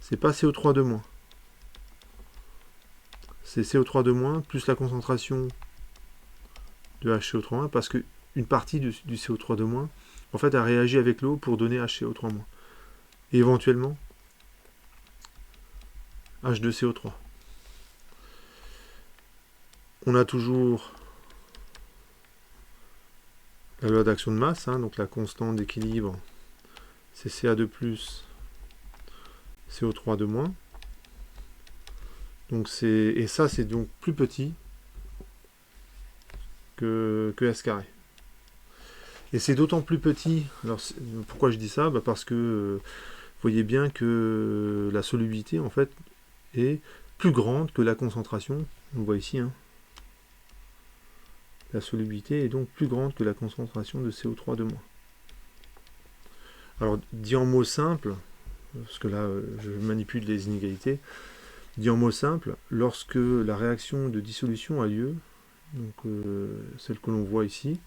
c'est pas CO3 de moins. C'est CO3 de moins plus la concentration de HCO3- parce qu'une partie du CO3 de moins, en fait, a réagi avec l'eau pour donner HCO3-. Et éventuellement, H2CO3. On a toujours la loi d'action de masse, hein, donc la constante d'équilibre, c'est Ca2+, CO3 de moins. Donc et ça, c'est donc plus petit que S carré. Et c'est d'autant plus petit, alors pourquoi je dis ça, parce que vous voyez bien que la solubilité, en fait, est plus grande que la concentration. On voit ici, hein. La solubilité est donc plus grande que la concentration de CO3 de moins. Alors, dit en mots simples, parce que là, je manipule les inégalités, dit en mots simples, lorsque la réaction de dissolution a lieu, donc celle que l'on voit ici,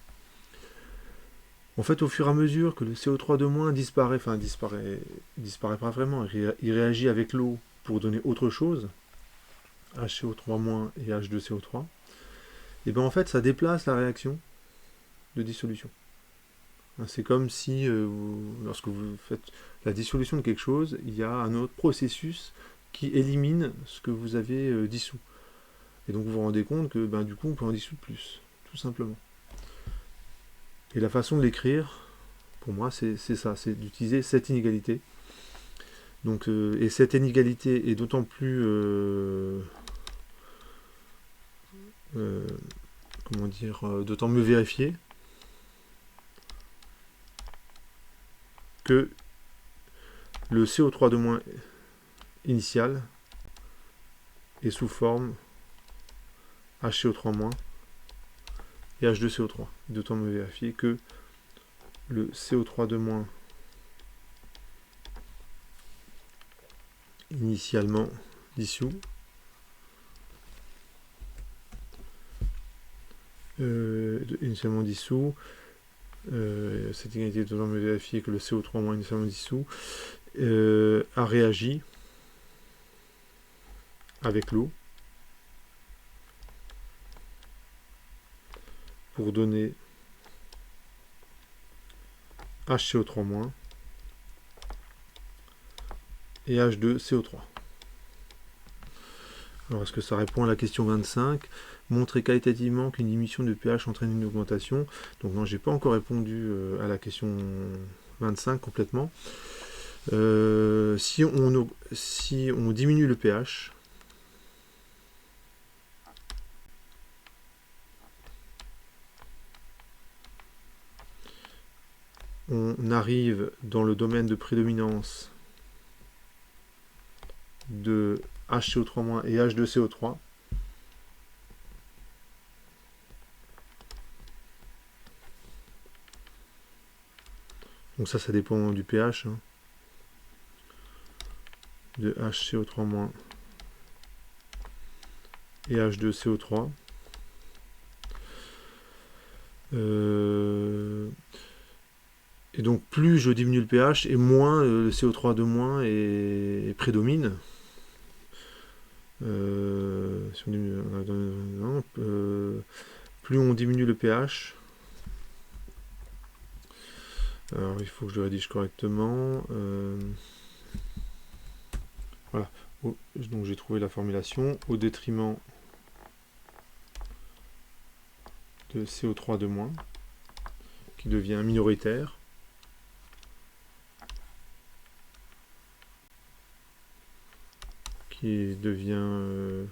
en fait, au fur et à mesure que le CO3 de moins disparaît pas vraiment, il réagit avec l'eau pour donner autre chose, HCO3- et H2CO3, et bien en fait, ça déplace la réaction de dissolution. C'est comme si, lorsque vous faites la dissolution de quelque chose, il y a un autre processus qui élimine ce que vous avez dissous. Et donc vous vous rendez compte que du coup, on peut en dissoudre plus, tout simplement. Et la façon de l'écrire, pour moi, c'est ça, c'est d'utiliser cette inégalité. Donc, et cette inégalité est d'autant plus d'autant mieux vérifiée que le CO3 de moins initial est sous forme HCO3- et H2CO3. D'autant mieux vérifier que le CO3 de moins initialement dissous cette inégalité est d'autant mieux vérifier que le CO3- initialement dissous a réagi avec l'eau pour donner HCO3- et H2CO3. Alors, est-ce que ça répond à la question 25 ? Montrer qualitativement qu'une diminution de pH entraîne une augmentation. Donc non, j'ai pas encore répondu à la question 25 complètement. Si on diminue le pH, on arrive dans le domaine de prédominance de HCO3- et H2CO3. Donc ça dépend du pH, hein, de HCO3- et H2CO3. Et donc plus je diminue le pH, et moins le CO3 de moins prédomine. Si on diminue, plus on diminue le pH, alors il faut que je le rédige correctement. Voilà. Donc j'ai trouvé la formulation au détriment de CO3 de moins, qui devient minoritaire. Qui devient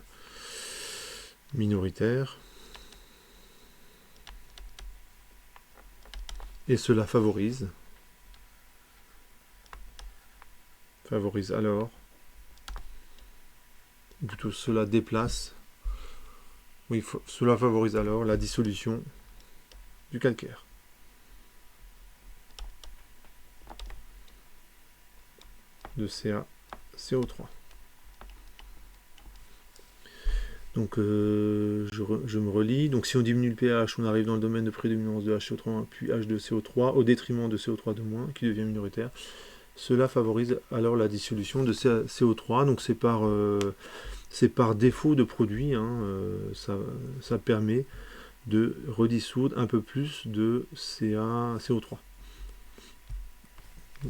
minoritaire. Et cela favorise alors, plutôt cela déplace, oui, cela favorise alors la dissolution du calcaire. De CaCO3. Donc je me relis. Donc si on diminue le pH, on arrive dans le domaine de prédominance de HCO3 puis H2CO3 au détriment de CO3 de moins qui devient minoritaire. Cela favorise alors la dissolution de CO3. Donc c'est par défaut de produit, hein, ça permet de redissoudre un peu plus de CO3.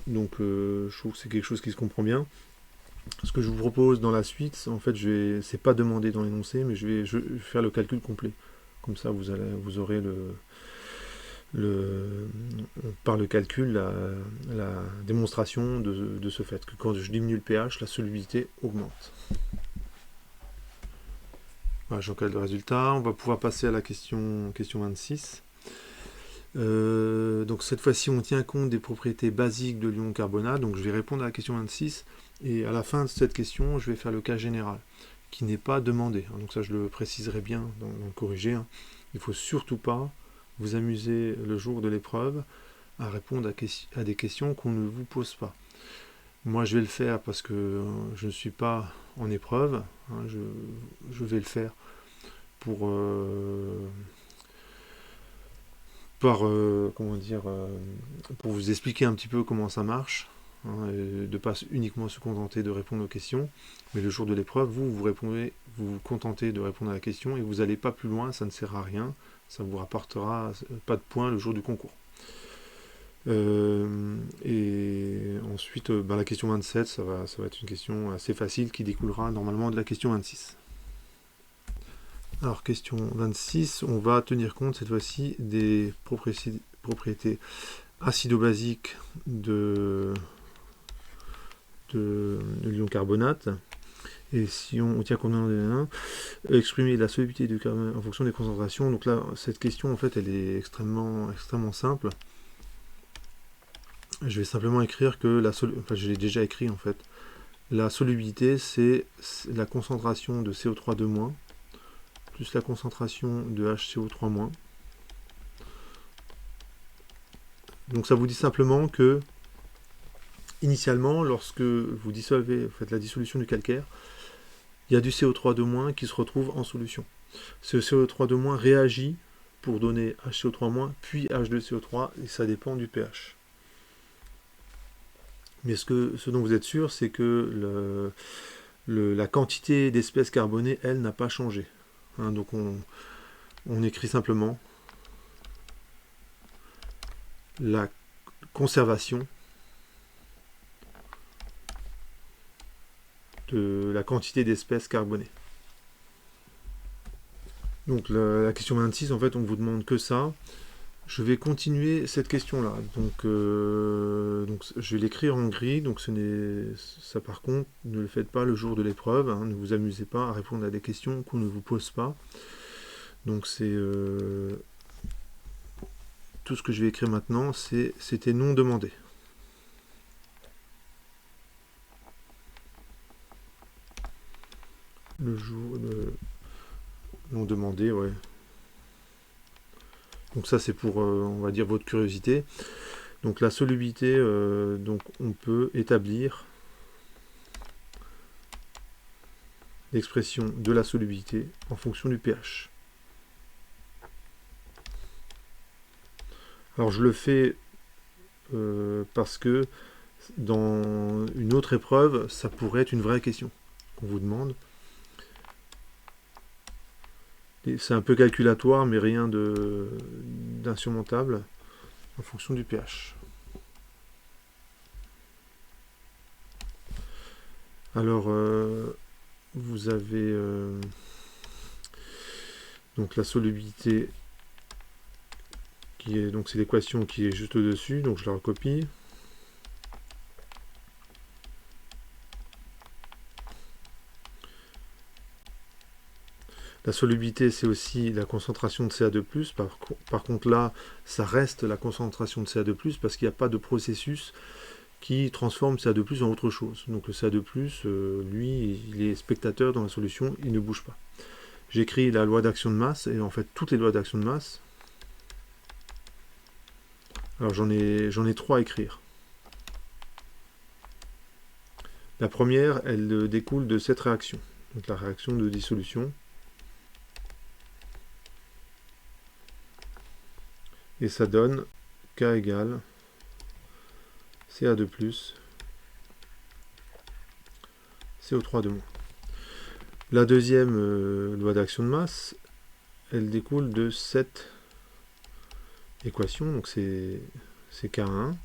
Donc je trouve que c'est quelque chose qui se comprend bien. Ce que je vous propose dans la suite, en fait, c'est pas demandé dans l'énoncé, mais je vais faire le calcul complet. Comme ça, vous aurez par le calcul la démonstration de ce fait que quand je diminue le pH, la solubilité augmente. Voilà, j'encadre le résultat. On va pouvoir passer à la question 26. Donc cette fois-ci, on tient compte des propriétés basiques de l'ion carbonate. Donc je vais répondre à la question 26. Et à la fin de cette question, je vais faire le cas général, qui n'est pas demandé. Donc ça, je le préciserai bien dans le corrigé. Il ne faut surtout pas vous amuser le jour de l'épreuve à répondre à des questions qu'on ne vous pose pas. Moi, je vais le faire parce que je ne suis pas en épreuve. Je vais le faire pour pour vous expliquer un petit peu comment ça marche, hein, et de ne pas uniquement se contenter de répondre aux questions, mais le jour de l'épreuve, vous contentez de répondre à la question et vous n'allez pas plus loin, ça ne sert à rien, ça ne vous rapportera pas de points le jour du concours. Et ensuite, la question 27, ça va être une question assez facile qui découlera normalement de la question 26. Alors, question 26, on va tenir compte cette fois-ci des propriétés acido-basiques de l'ion carbonate. Et si on tient compte de exprimer la solubilité du carbonate en fonction des concentrations. Donc là, cette question, en fait, elle est extrêmement simple. Je vais simplement écrire que je l'ai déjà écrit en fait. La solubilité, c'est la concentration de CO3 de moins plus la concentration de HCO3-. Donc ça vous dit simplement que, initialement, lorsque vous faites la dissolution du calcaire, il y a du CO3 de moins qui se retrouve en solution. Ce CO3 de moins réagit pour donner HCO3-, puis H2CO3, et ça dépend du pH. Mais ce dont vous êtes sûr, c'est que la quantité d'espèces carbonées, elle, n'a pas changé. Hein, donc on écrit simplement la conservation de la quantité d'espèces carbonées. Donc la question 26, en fait, on ne vous demande que ça. Je vais continuer cette question-là. Donc, je vais l'écrire en gris. Donc ça par contre, ne le faites pas le jour de l'épreuve. Hein, ne vous amusez pas à répondre à des questions qu'on ne vous pose pas. Donc tout ce que je vais écrire maintenant, c'était non demandé. Le jour de non demandé, ouais. Donc ça c'est pour, on va dire, votre curiosité. Donc la solubilité, donc on peut établir l'expression de la solubilité en fonction du pH. Alors je le fais parce que dans une autre épreuve, ça pourrait être une vraie question qu'on vous demande. C'est un peu calculatoire, mais rien d'insurmontable en fonction du pH. Alors, vous avez donc la solubilité qui est donc c'est l'équation qui est juste au-dessus, donc je la recopie. La solubilité, c'est aussi la concentration de Ca2+. Par contre, là, ça reste la concentration de Ca2+, parce qu'il n'y a pas de processus qui transforme Ca2+ en autre chose. Donc le Ca2+, lui, il est spectateur dans la solution, il ne bouge pas. J'écris la loi d'action de masse, et en fait, toutes les lois d'action de masse. Alors j'en ai 3 à écrire. La première, elle découle de cette réaction, donc la réaction de dissolution. Et ça donne K égale Ca2+, CO3 de moins. La deuxième loi d'action de masse, elle découle de cette équation, donc c'est K1,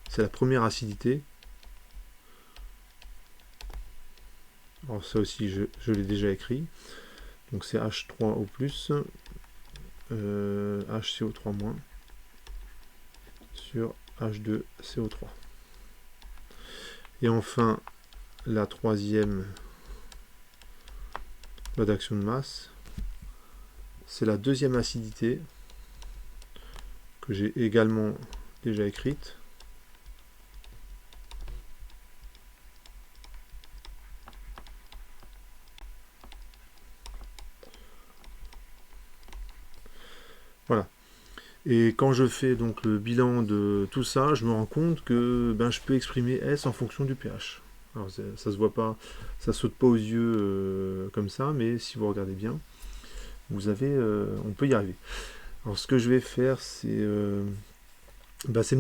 c'est la première acidité. Alors ça aussi, je l'ai déjà écrit. Donc c'est H3O+, HCO3- sur H2CO3. Et enfin, la troisième loi d'action de masse, c'est la deuxième acidité que j'ai également déjà écrite. Voilà. Et quand je fais donc le bilan de tout ça, je me rends compte que je peux exprimer S en fonction du pH. Alors ça se voit pas, ça saute pas aux yeux comme ça, mais si vous regardez bien, vous avez, on peut y arriver. Alors ce que je vais faire, c'est me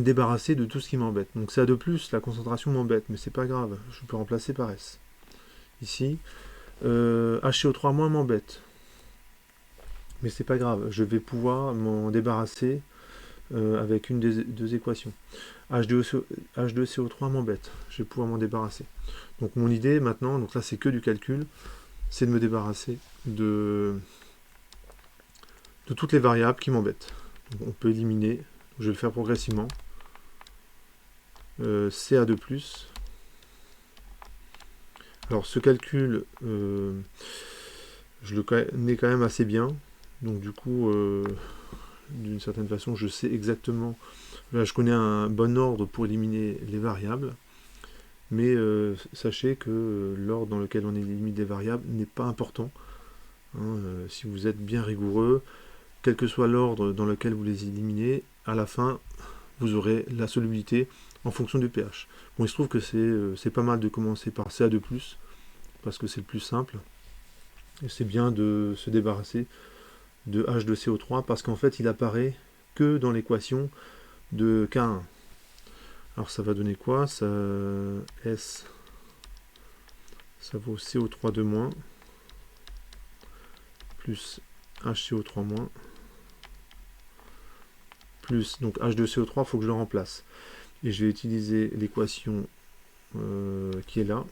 débarrasser de tout ce qui m'embête. Donc Ca2+, la concentration m'embête, mais c'est pas grave, je peux remplacer par S. Ici, HCO3- m'embête. Mais c'est pas grave, je vais pouvoir m'en débarrasser avec une des deux équations. H2CO3 m'embête, je vais pouvoir m'en débarrasser. Donc mon idée maintenant, donc là c'est que du calcul, c'est de me débarrasser de toutes les variables qui m'embêtent. On peut éliminer, je vais le faire progressivement. Ca2+. Alors ce calcul, je le connais quand même assez bien, donc du coup, d'une certaine façon, je sais exactement, là, je connais un bon ordre pour éliminer les variables, mais sachez que l'ordre dans lequel on élimine des variables n'est pas important. Hein, si vous êtes bien rigoureux, quel que soit l'ordre dans lequel vous les éliminez, à la fin, vous aurez la solubilité en fonction du pH. Bon, il se trouve que c'est pas mal de commencer par Ca2+, parce que c'est le plus simple. Et c'est bien de se débarrasser de H2CO3, parce qu'en fait, il apparaît que dans l'équation de K1. Alors ça va donner quoi? Ça, S, ça vaut CO3 de moins, plus HCO3-, plus, donc H2CO3, il faut que je le remplace. Et je vais utiliser l'équation qui est là,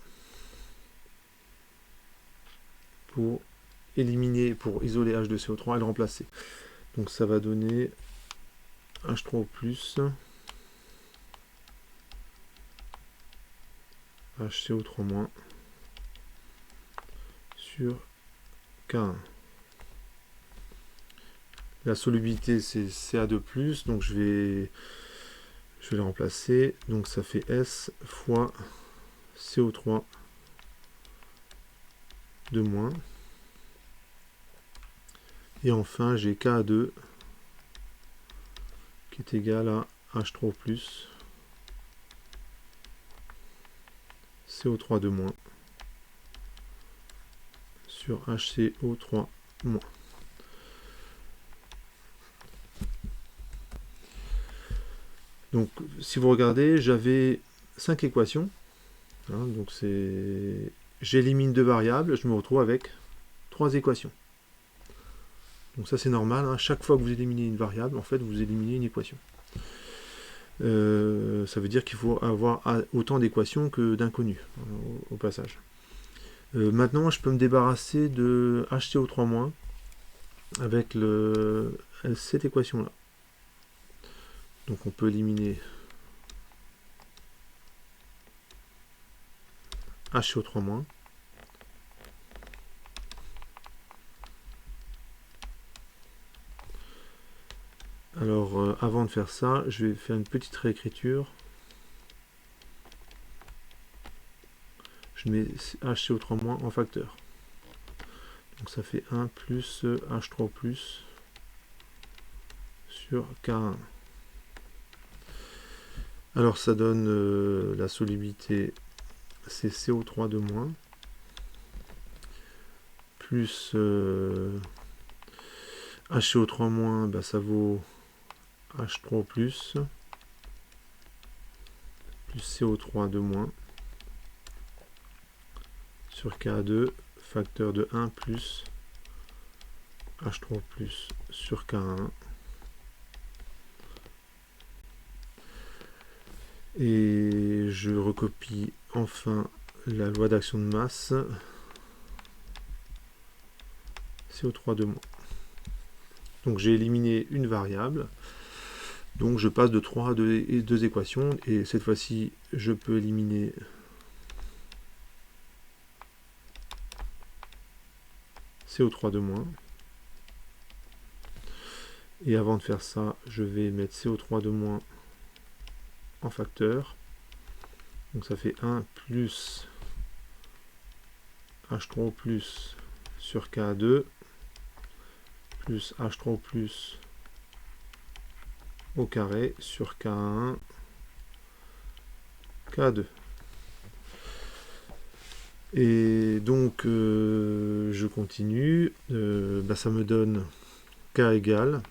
pour éliminer, pour isoler H2CO3 et le remplacer. Donc ça va donner H3 plus HCO3 moins sur K1. La solubilité c'est Ca2+, donc je vais les remplacer. Donc ça fait S fois CO3 de moins. Et enfin j'ai Ka2 qui est égal à H3 plus CO3 de moins sur HCO3 moins. Donc si vous regardez, j'avais 5 équations. Hein, donc j'élimine 2 variables, je me retrouve avec 3 équations. Donc ça c'est normal, hein. Chaque fois que vous éliminez une variable, en fait vous éliminez une équation. Ça veut dire qu'il faut avoir autant d'équations que d'inconnus au passage. Maintenant je peux me débarrasser de HCO3- avec cette équation là. Donc on peut éliminer HCO3-. Alors avant de faire ça, je vais faire une petite réécriture. Je mets HCO3- en facteur. Donc ça fait 1 plus H3 plus sur K1. Alors ça donne la solubilité, c'est CO3 de moins, plus HCO3-, bah, ça vaut H3 plus CO3 de moins sur K2, facteur de 1 plus H3 plus sur K1. Et je recopie enfin la loi d'action de masse, CO3 de moins. Donc j'ai éliminé une variable, donc je passe de 3 à 2 équations, et cette fois-ci je peux éliminer CO3 de moins. Et avant de faire ça, je vais mettre CO3 de moins en facteur. Donc ça fait 1 plus H3 plus sur K2 plus H3 plus au carré sur K1 K2. Et donc je continue, bah, ça me donne K égale,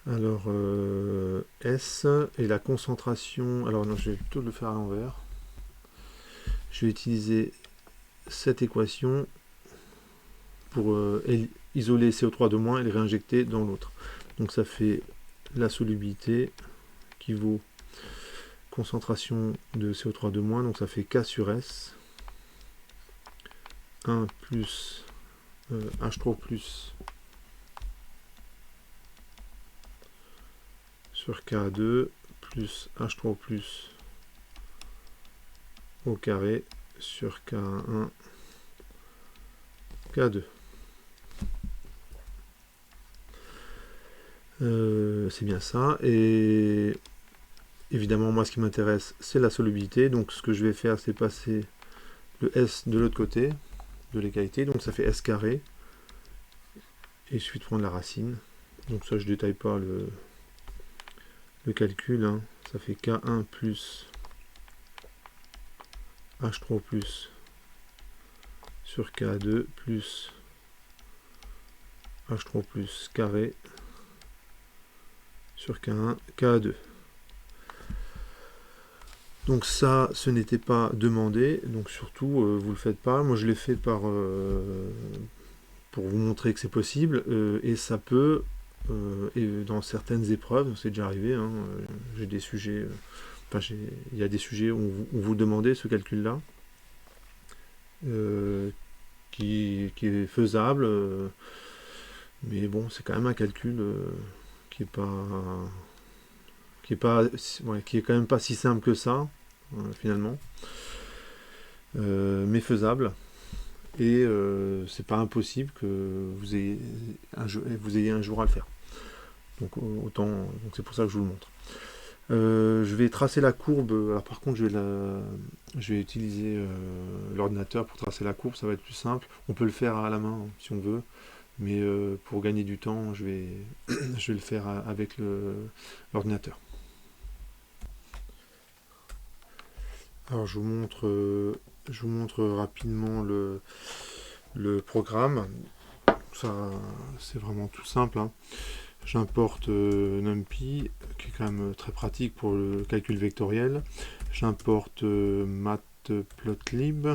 alors S, et la concentration, alors non, je vais plutôt le faire à l'envers. Je vais utiliser cette équation pour isoler CO3 de moins et le réinjecter dans l'autre. Donc ça fait la solubilité qui vaut concentration de CO3 de moins, donc ça fait K sur S, 1 plus H3 plus sur K2 plus H3 plus au carré sur K1 K2. C'est bien ça, et évidemment moi ce qui m'intéresse c'est la solubilité, donc ce que je vais faire c'est passer le S de l'autre côté de l'égalité, donc ça fait S carré, et il suffit de prendre la racine, donc ça je détaille pas le calcul, hein. Ça fait K1 plus H3 plus sur K2 plus H3 plus carré sur K1 K2. Donc ça, ce n'était pas demandé, donc surtout vous le faites pas. Moi je l'ai fait pour vous montrer que c'est possible, et ça peut, et dans certaines épreuves, c'est déjà arrivé, hein, j'ai des sujets, il y a des sujets où vous demandez ce calcul-là, qui est faisable, mais bon, c'est quand même un calcul qui est quand même pas si simple que ça, finalement, mais faisable. Et c'est pas impossible que vous ayez un jour à le faire. Donc donc c'est pour ça que je vous le montre. Je vais tracer la courbe. Alors par contre, je vais utiliser l'ordinateur pour tracer la courbe. Ça va être plus simple. On peut le faire à la main si on veut, mais pour gagner du temps, je vais le faire avec l'ordinateur. Alors je vous montre rapidement le programme. Ça, c'est vraiment tout simple, hein. J'importe NumPy, qui est quand même très pratique pour le calcul vectoriel. J'importe Matplotlib.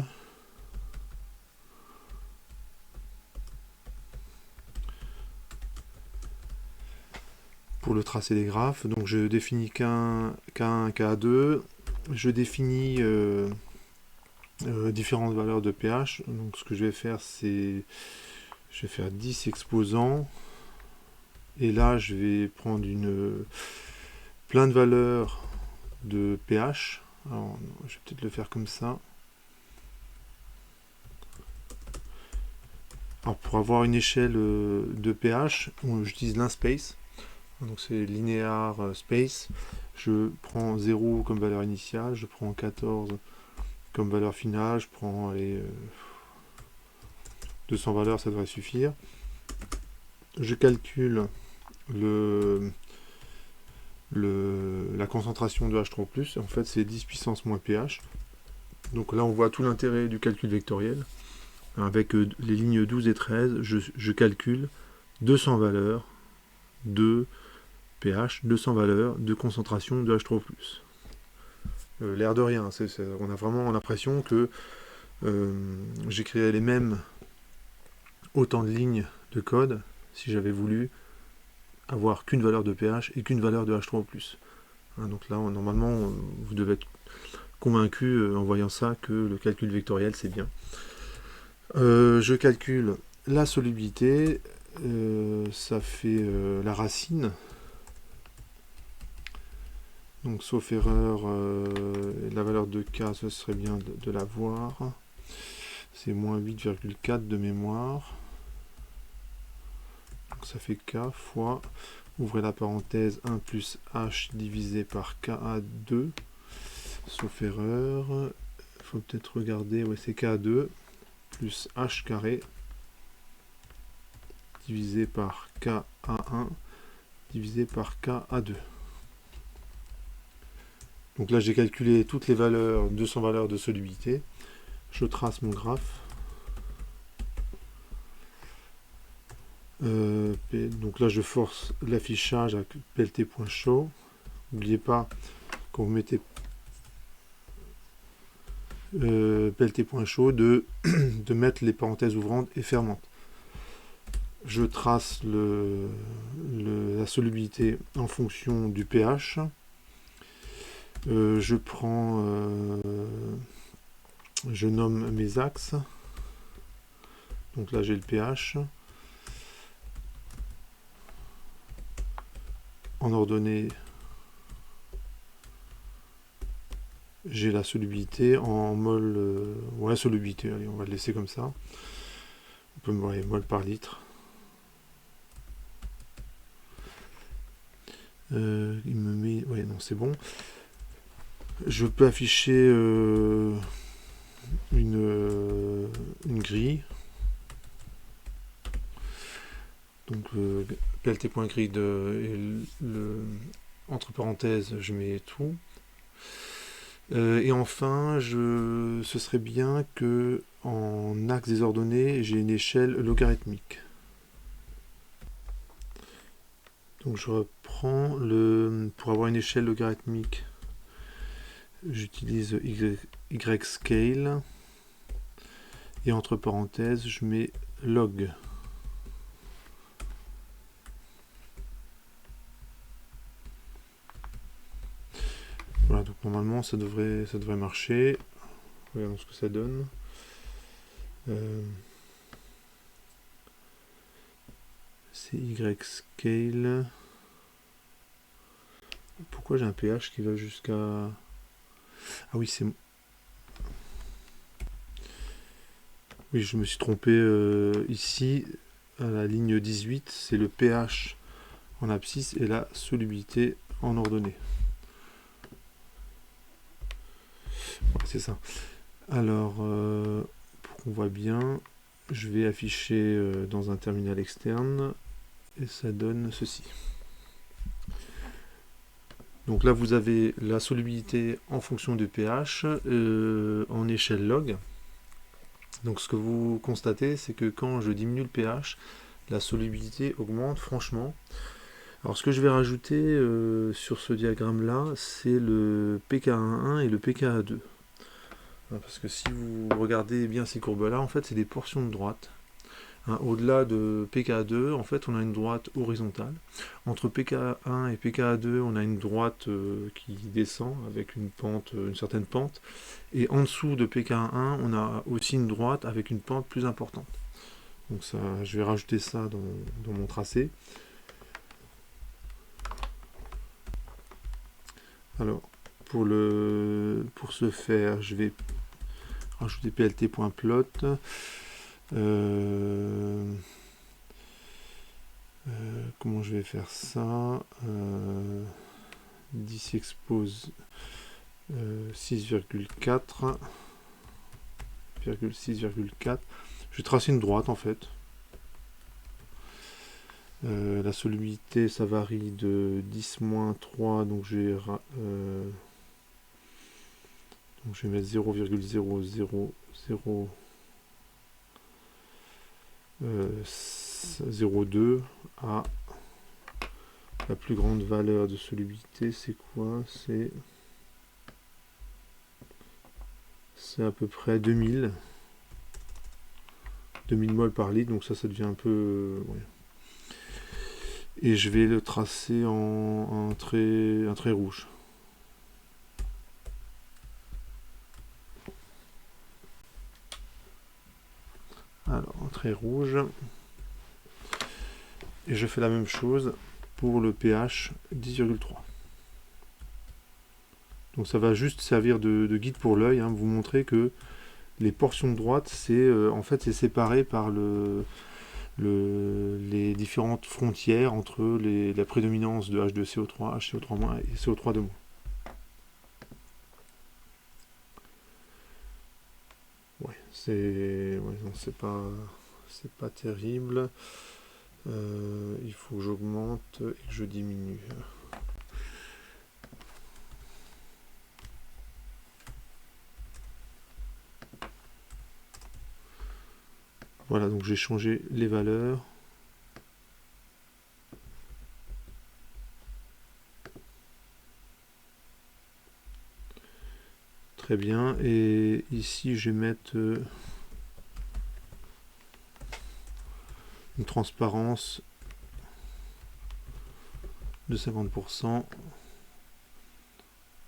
Pour le tracé des graphes. Donc je définis K1, K2. Je définis différentes valeurs de pH. Donc ce que je vais faire, c'est je vais faire 10 exposants. Et là, je vais prendre plein de valeurs de pH. Alors, je vais peut-être le faire comme ça. Alors, pour avoir une échelle de pH, j'utilise l'InSpace. Donc, c'est linear space. Je prends 0 comme valeur initiale, je prends 14 comme valeur finale, je prends les 200 valeurs, ça devrait suffire. Je calcule la concentration de H3+, en fait c'est 10 puissance moins pH. Donc là on voit tout l'intérêt du calcul vectoriel. Avec les lignes 12 et 13, je calcule 200 valeurs de pH, 200 valeurs de concentration de H3+. L'air de rien, on a vraiment l'impression que j'écrirais les mêmes autant de lignes de code si j'avais voulu avoir qu'une valeur de pH et qu'une valeur de H3+. Donc là, normalement, vous devez être convaincu en voyant ça que le calcul vectoriel, c'est bien. Je calcule la solubilité, ça fait la racine. Donc, sauf erreur, la valeur de K, ce serait bien de la voir. C'est moins 8,4 de mémoire. Donc, ça fait K fois, ouvrez la parenthèse, 1 plus H divisé par KA2. Sauf erreur, il faut peut-être regarder, ouais, c'est KA2 plus H carré divisé par KA1 divisé par KA2. Donc là, j'ai calculé toutes les valeurs, 200 valeurs de solubilité. Je trace mon graphe. Donc là, je force l'affichage avec plt.show. N'oubliez pas, quand vous mettez plt.show, de mettre les parenthèses ouvrantes et fermantes. Je trace la solubilité en fonction du pH. Je nomme mes axes. Donc là, j'ai le pH. En ordonnée, j'ai la solubilité. En mol, ouais, solubilité, allez, on va le laisser comme ça. On peut me voir les mol par litre. Il me met, ouais, non, c'est bon. Je peux afficher une grille. Donc plt.grid entre parenthèses, je mets tout. Et enfin, ce serait bien que en axe des ordonnées, j'ai une échelle logarithmique. Donc je reprends pour avoir une échelle logarithmique, j'utilise YScale et entre parenthèses, je mets log. Voilà, donc normalement ça devrait marcher. Regardons ce que ça donne. C'est YScale. Pourquoi j'ai un pH qui va jusqu'à... Ah oui, c'est... Oui, je me suis trompé ici, à la ligne 18, c'est le pH en abscisse et la solubilité en ordonnée. Ouais, c'est ça. Alors, pour qu'on voit bien, je vais afficher dans un terminal externe et ça donne ceci. Donc là, vous avez la solubilité en fonction du pH en échelle log. Donc ce que vous constatez, c'est que quand je diminue le pH, la solubilité augmente franchement. Alors ce que je vais rajouter sur ce diagramme-là, c'est le pKa1 et le pKa2. Parce que si vous regardez bien ces courbes-là, en fait, c'est des portions de droite. Au-delà de pKa2, en fait, on a une droite horizontale. Entre pKa1 et pKa2, on a une droite qui descend avec une pente, une certaine pente. Et en dessous de pKa1, on a aussi une droite avec une pente plus importante. Donc ça, je vais rajouter ça dans mon tracé. Alors, pour ce faire, je vais rajouter plt.plot. Comment je vais faire ça d'ici expose 6,4. Je vais tracer une droite en fait. La solubilité ça varie de 10-3, donc je vais mettre 0,0002 à la plus grande valeur de solubilité. C'est quoi? C'est à peu près 2000 mol par litre, donc ça devient un peu ouais. Et je vais le tracer en un trait rouge. Alors, un trait rouge. Et je fais la même chose pour le pH 10,3. Donc ça va juste servir de guide pour l'œil, vous montrer que les portions de droite, c'est en fait c'est séparé par les différentes frontières entre la prédominance de H2CO3, HCO3- et CO3-. Ouais, c'est pas terrible. Il faut que j'augmente et que je diminue. Voilà, donc j'ai changé les valeurs. Très bien, et ici je vais mettre une transparence de 50%.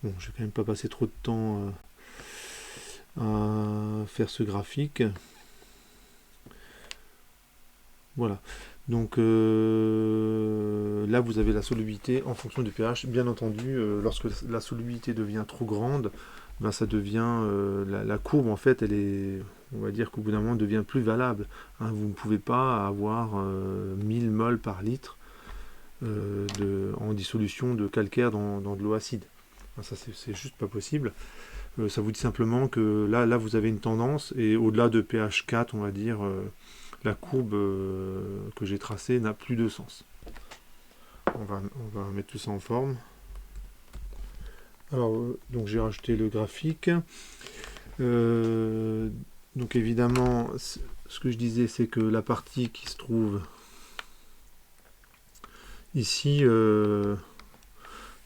Bon, je vais quand même pas passer trop de temps à faire ce graphique. Voilà. Donc là, vous avez la solubilité en fonction du pH. Bien entendu, lorsque la solubilité devient trop grande, ben, ça devient la courbe en fait, elle est, on va dire qu'au bout d'un moment, devient plus valable. Vous ne pouvez pas avoir 1000 mol par litre en dissolution de calcaire dans de l'eau acide. Ça, c'est juste pas possible. Ça vous dit simplement que là, vous avez une tendance, et au-delà de pH 4, on va dire, la courbe que j'ai tracée n'a plus de sens. On va mettre tout ça en forme. Alors, donc j'ai rajouté le graphique. Donc évidemment, ce que je disais, c'est que la partie qui se trouve ici,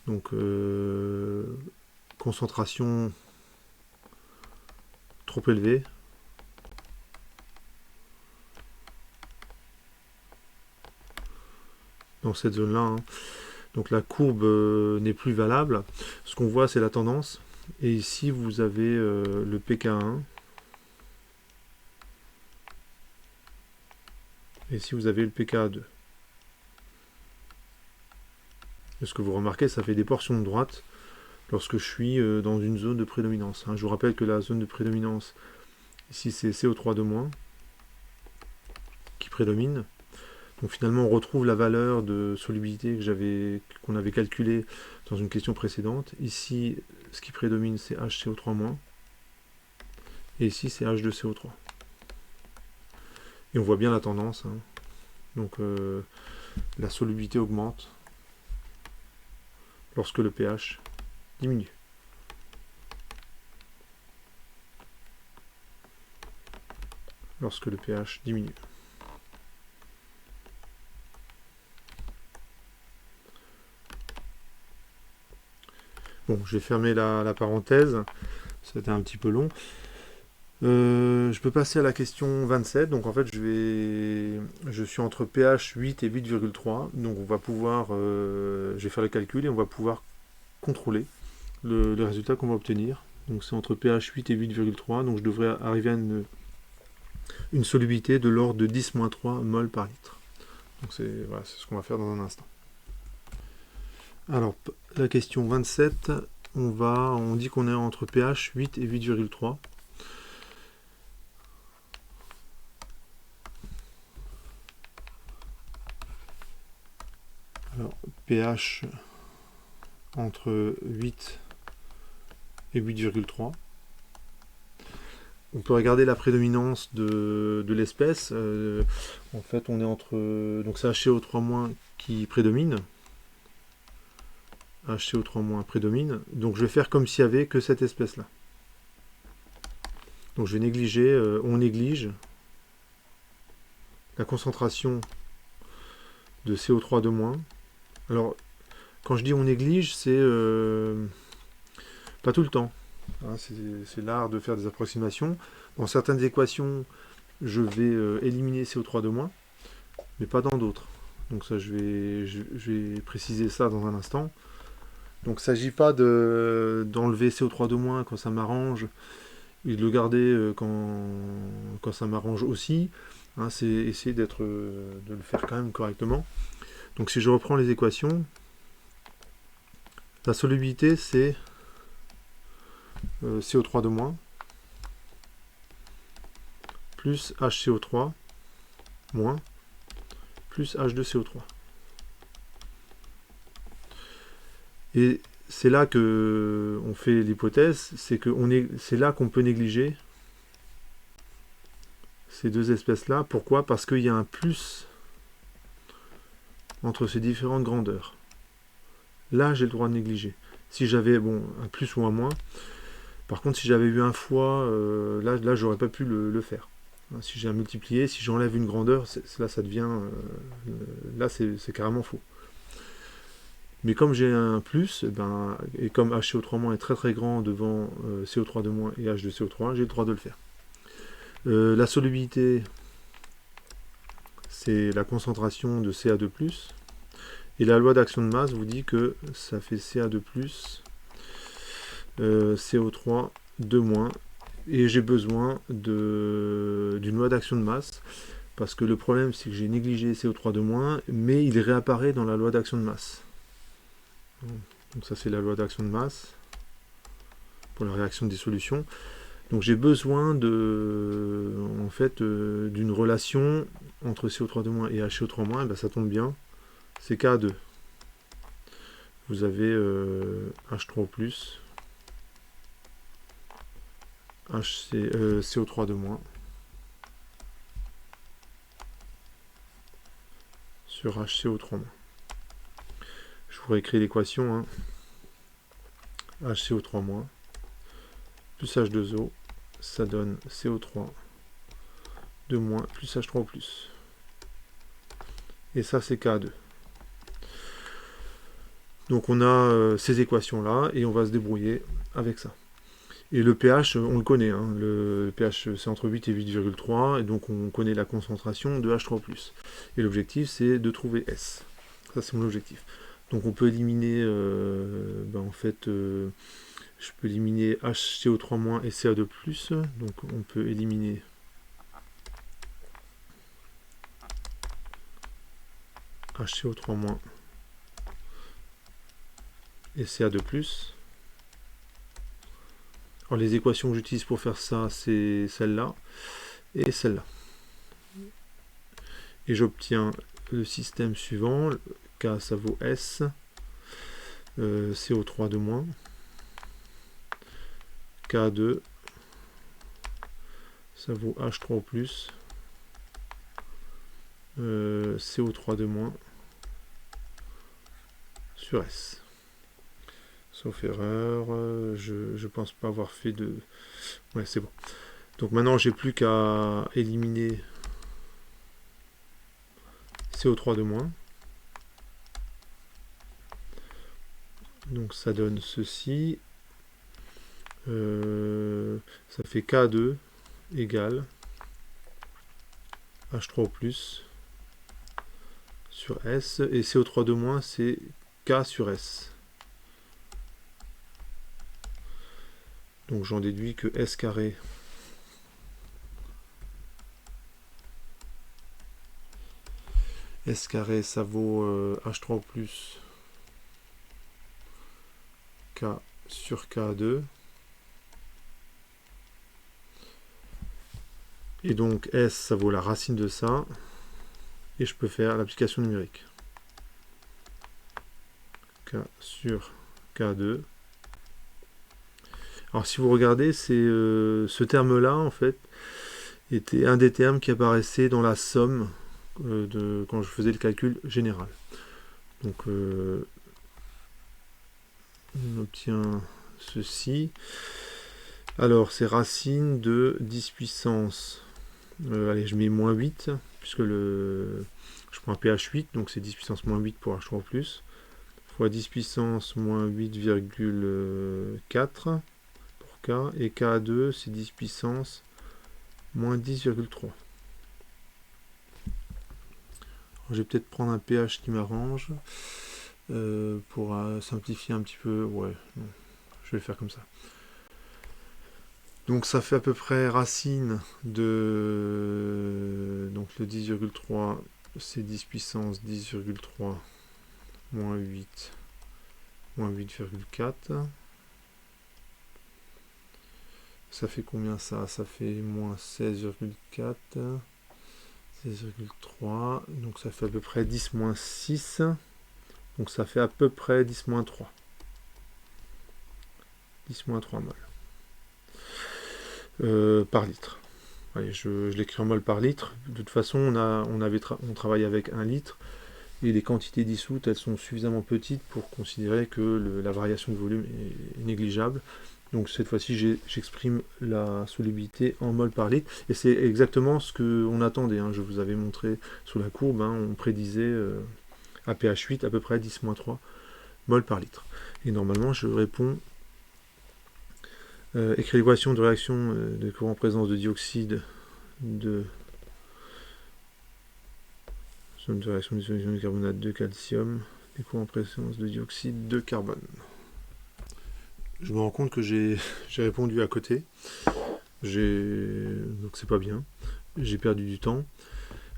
donc concentration trop élevée, dans cette zone-là. Donc la courbe n'est plus valable. Ce qu'on voit, c'est la tendance. Et ici, vous avez le pKa1. Et ici, vous avez le pKa2. Et ce que vous remarquez, ça fait des portions de droite lorsque je suis dans une zone de prédominance. Je vous rappelle que la zone de prédominance, ici c'est CO3 qui prédomine. Donc finalement on retrouve la valeur de solubilité qu'on avait calculée dans une question précédente. Ici, ce qui prédomine c'est HCO3-, et ici c'est H2CO3. Et on voit bien la tendance. Donc la solubilité augmente lorsque le pH diminue. Lorsque le pH diminue. Bon, je vais fermer la parenthèse. C'était un petit peu long. Je peux passer à la question 27. Donc en fait, je suis entre pH 8 et 8,3. Donc on va pouvoir, je vais faire le calcul et on va pouvoir contrôler le résultat qu'on va obtenir. Donc c'est entre pH 8 et 8,3. Donc je devrais arriver à une solubilité de l'ordre de 10-3 mol par litre. Donc c'est voilà, ce qu'on va faire dans un instant. Alors la question 27, on dit qu'on est entre pH 8 et 8,3. Alors, pH entre 8 et 8,3. On peut regarder la prédominance de l'espèce. En fait, on est entre... Donc c'est HCO3- qui prédomine. HCO3- prédomine. Donc je vais faire comme s'il n'y avait que cette espèce-là. Donc je vais négliger, on néglige la concentration de CO3-. Alors, quand je dis on néglige, c'est pas tout le temps. C'est l'art de faire des approximations. Dans certaines équations, je vais éliminer CO3-, mais pas dans d'autres. Donc ça, je vais préciser ça dans un instant. Donc il ne s'agit pas d'enlever CO3-, quand ça m'arrange, et de le garder quand ça m'arrange aussi. C'est essayer de le faire quand même correctement. Donc si je reprends les équations, la solubilité c'est CO3-, plus HCO3- plus H2CO3. Et c'est là que on fait l'hypothèse, c'est là qu'on peut négliger ces deux espèces-là. Pourquoi? Parce qu'il y a un plus entre ces différentes grandeurs. Là, j'ai le droit de négliger. Si j'avais un plus ou un moins, par contre, si j'avais eu un fois, là j'aurais pas pu le faire. Si j'ai à multiplier, si j'enlève une grandeur, là ça devient... là c'est carrément faux. Mais comme j'ai un plus, et comme HCO3- est très très grand devant CO3- et H2CO3, j'ai le droit de le faire. La solubilité, c'est la concentration de Ca2+, et la loi d'action de masse vous dit que ça fait Ca2+, CO3-, et j'ai besoin d'une loi d'action de masse, parce que le problème c'est que j'ai négligé CO3-, mais il réapparaît dans la loi d'action de masse. Donc ça c'est la loi d'action de masse pour la réaction de dissolution. Donc j'ai besoin d'une relation entre CO3- et HCO3-, ça tombe bien, c'est K2. Vous avez H3+, CO3-, sur HCO3-. Je vous réécris l'équation. HCO3- plus H2O, ça donne CO3 plus H3+. Et ça, c'est K2. Donc on a ces équations-là, et on va se débrouiller avec ça. Et le pH, on le connaît. Le pH, c'est entre 8 et 8,3, et donc on connaît la concentration de H3+. Et l'objectif, c'est de trouver S. Ça, c'est mon objectif. Donc on peut éliminer, je peux éliminer HCO3- et Ca2+, donc on peut éliminer HCO3- et Ca2+. Alors les équations que j'utilise pour faire ça, c'est celle-là et celle-là. Et j'obtiens le système suivant. K, ça vaut S. CO3 de moins. K2, ça vaut H3 plus. CO3 de moins sur S. Sauf erreur, je pense pas avoir fait de... Ouais, c'est bon. Donc maintenant, j'ai plus qu'à éliminer CO3 de moins. Donc ça donne ceci. Ça fait K2 égale H3 plus sur S. Et CO3 de moins, c'est K sur S. Donc j'en déduis que S carré ça vaut H3 plus K sur K2. Et donc S, ça vaut la racine de ça. Et je peux faire l'application numérique. K sur K2. Alors si vous regardez, c'est ce terme-là, en fait, était un des termes qui apparaissait dans la somme quand je faisais le calcul général. Donc on obtient ceci. Alors c'est racine de 10 puissance. Allez, je mets moins 8, puisque je prends un pH 8, donc c'est 10 puissance moins 8 pour H3+, fois 10 puissance moins 8,4 pour K, et K2 c'est 10 puissance moins 10,3. Je vais peut-être prendre un pH qui m'arrange pour simplifier un petit peu. Ouais, non, je vais le faire comme ça. Donc ça fait à peu près racine de... Donc le 10,3, c'est 10 puissance 10,3 moins 8, moins 8,4. Ça fait combien ça? Ça fait moins 16,4, 16,3. Donc ça fait à peu près 10 moins 6. Donc ça fait à peu près 10 moins 3. 10 moins 3 mol. Par litre. Allez, je l'écris en mol par litre. De toute façon, on travaille avec 1 litre. Et les quantités dissoutes, elles sont suffisamment petites pour considérer que la variation de volume est négligeable. Donc cette fois-ci, j'exprime la solubilité en mol par litre. Et c'est exactement ce qu'on attendait. Hein. Je vous avais montré sous la courbe, hein, on prédisait à pH 8 à peu près 10-3 mol par litre. Et normalement, je réponds... écrire l'équation de réaction de courant en présence de dioxyde de zone de réaction de dissolution de carbonate de calcium, des courants en présence de dioxyde de carbone. Je me rends compte que j'ai répondu à côté. Donc c'est pas bien. J'ai perdu du temps.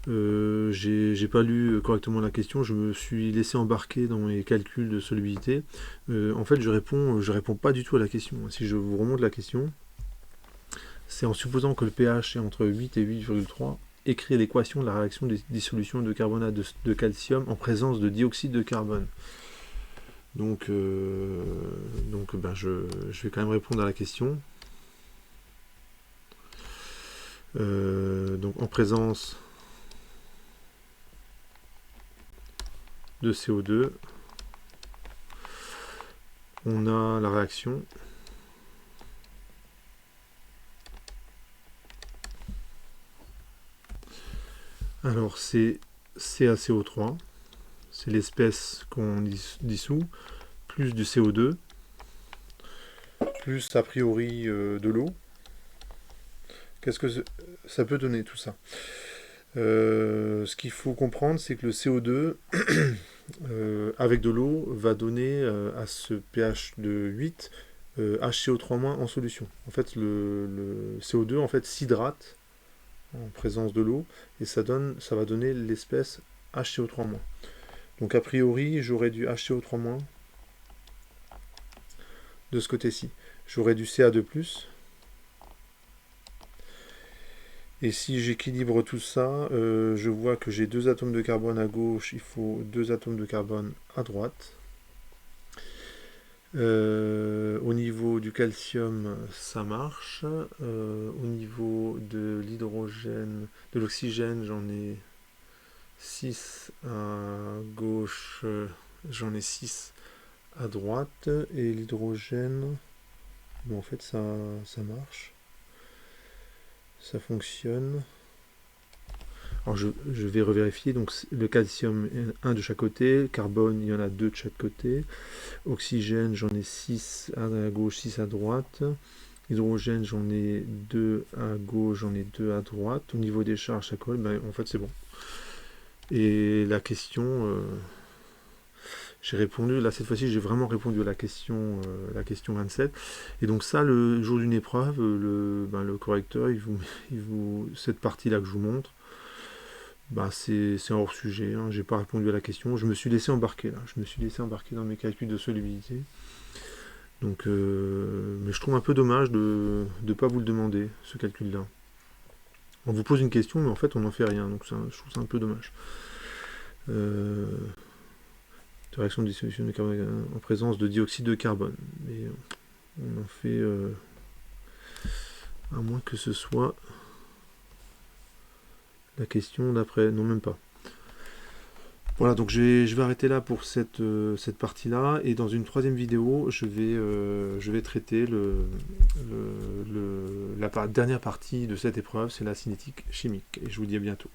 J'ai pas lu correctement la question, je me suis laissé embarquer dans mes calculs de solubilité. En fait, je réponds pas du tout à la question. Si je vous remonte la question, c'est en supposant que le pH est entre 8 et 8,3, écrire l'équation de la réaction des dissolutions de carbonate de calcium en présence de dioxyde de carbone. Donc je vais quand même répondre à la question. Donc en présence de CO2, on a la réaction. Alors c'est CaCO3, c'est l'espèce qu'on dissout, plus du CO2, plus a priori de l'eau. Qu'est-ce que ça peut donner tout ça? Ce qu'il faut comprendre, c'est que le CO2 avec de l'eau va donner à ce pH de 8 HCO3- en solution. En fait, le CO2 en fait s'hydrate en présence de l'eau et ça va donner l'espèce HCO3-. Donc a priori, j'aurais du HCO3- de ce côté-ci. J'aurai du Ca2+. Et si j'équilibre tout ça, je vois que j'ai 2 atomes de carbone à gauche, il faut 2 atomes de carbone à droite. Au niveau du calcium, ça marche. Au niveau de l'hydrogène, de l'oxygène, j'en ai 6 à gauche, j'en ai 6 à droite. Et l'hydrogène, bon, en fait, ça marche. Ça fonctionne. Alors je vais revérifier. Donc le calcium, 1 de chaque côté. Carbone, il y en a 2 de chaque côté. Oxygène, j'en ai 6 à gauche, 6 à droite. Hydrogène, j'en ai 2 à gauche, j'en ai 2 à droite. Au niveau des charges, ça colle. Ben, en fait, c'est bon. Et la question, j'ai répondu, là cette fois-ci j'ai vraiment répondu à la question 27. Et donc ça, le jour d'une épreuve, le correcteur, cette partie-là que je vous montre, c'est hors sujet, hein. J'ai pas répondu à la question, je me suis laissé embarquer là, je me suis laissé embarquer dans mes calculs de solubilité. Donc, mais je trouve un peu dommage de ne pas vous le demander, ce calcul-là. On vous pose une question, mais en fait on n'en fait rien, donc je trouve ça un peu dommage. De réaction de dissolution de carbone en présence de dioxyde de carbone. Mais on en fait à moins que ce soit la question d'après. Non, même pas. Voilà, donc je vais arrêter là pour cette partie-là. Et dans une troisième vidéo, je vais traiter la dernière partie de cette épreuve, c'est la cinétique chimique. Et je vous dis à bientôt.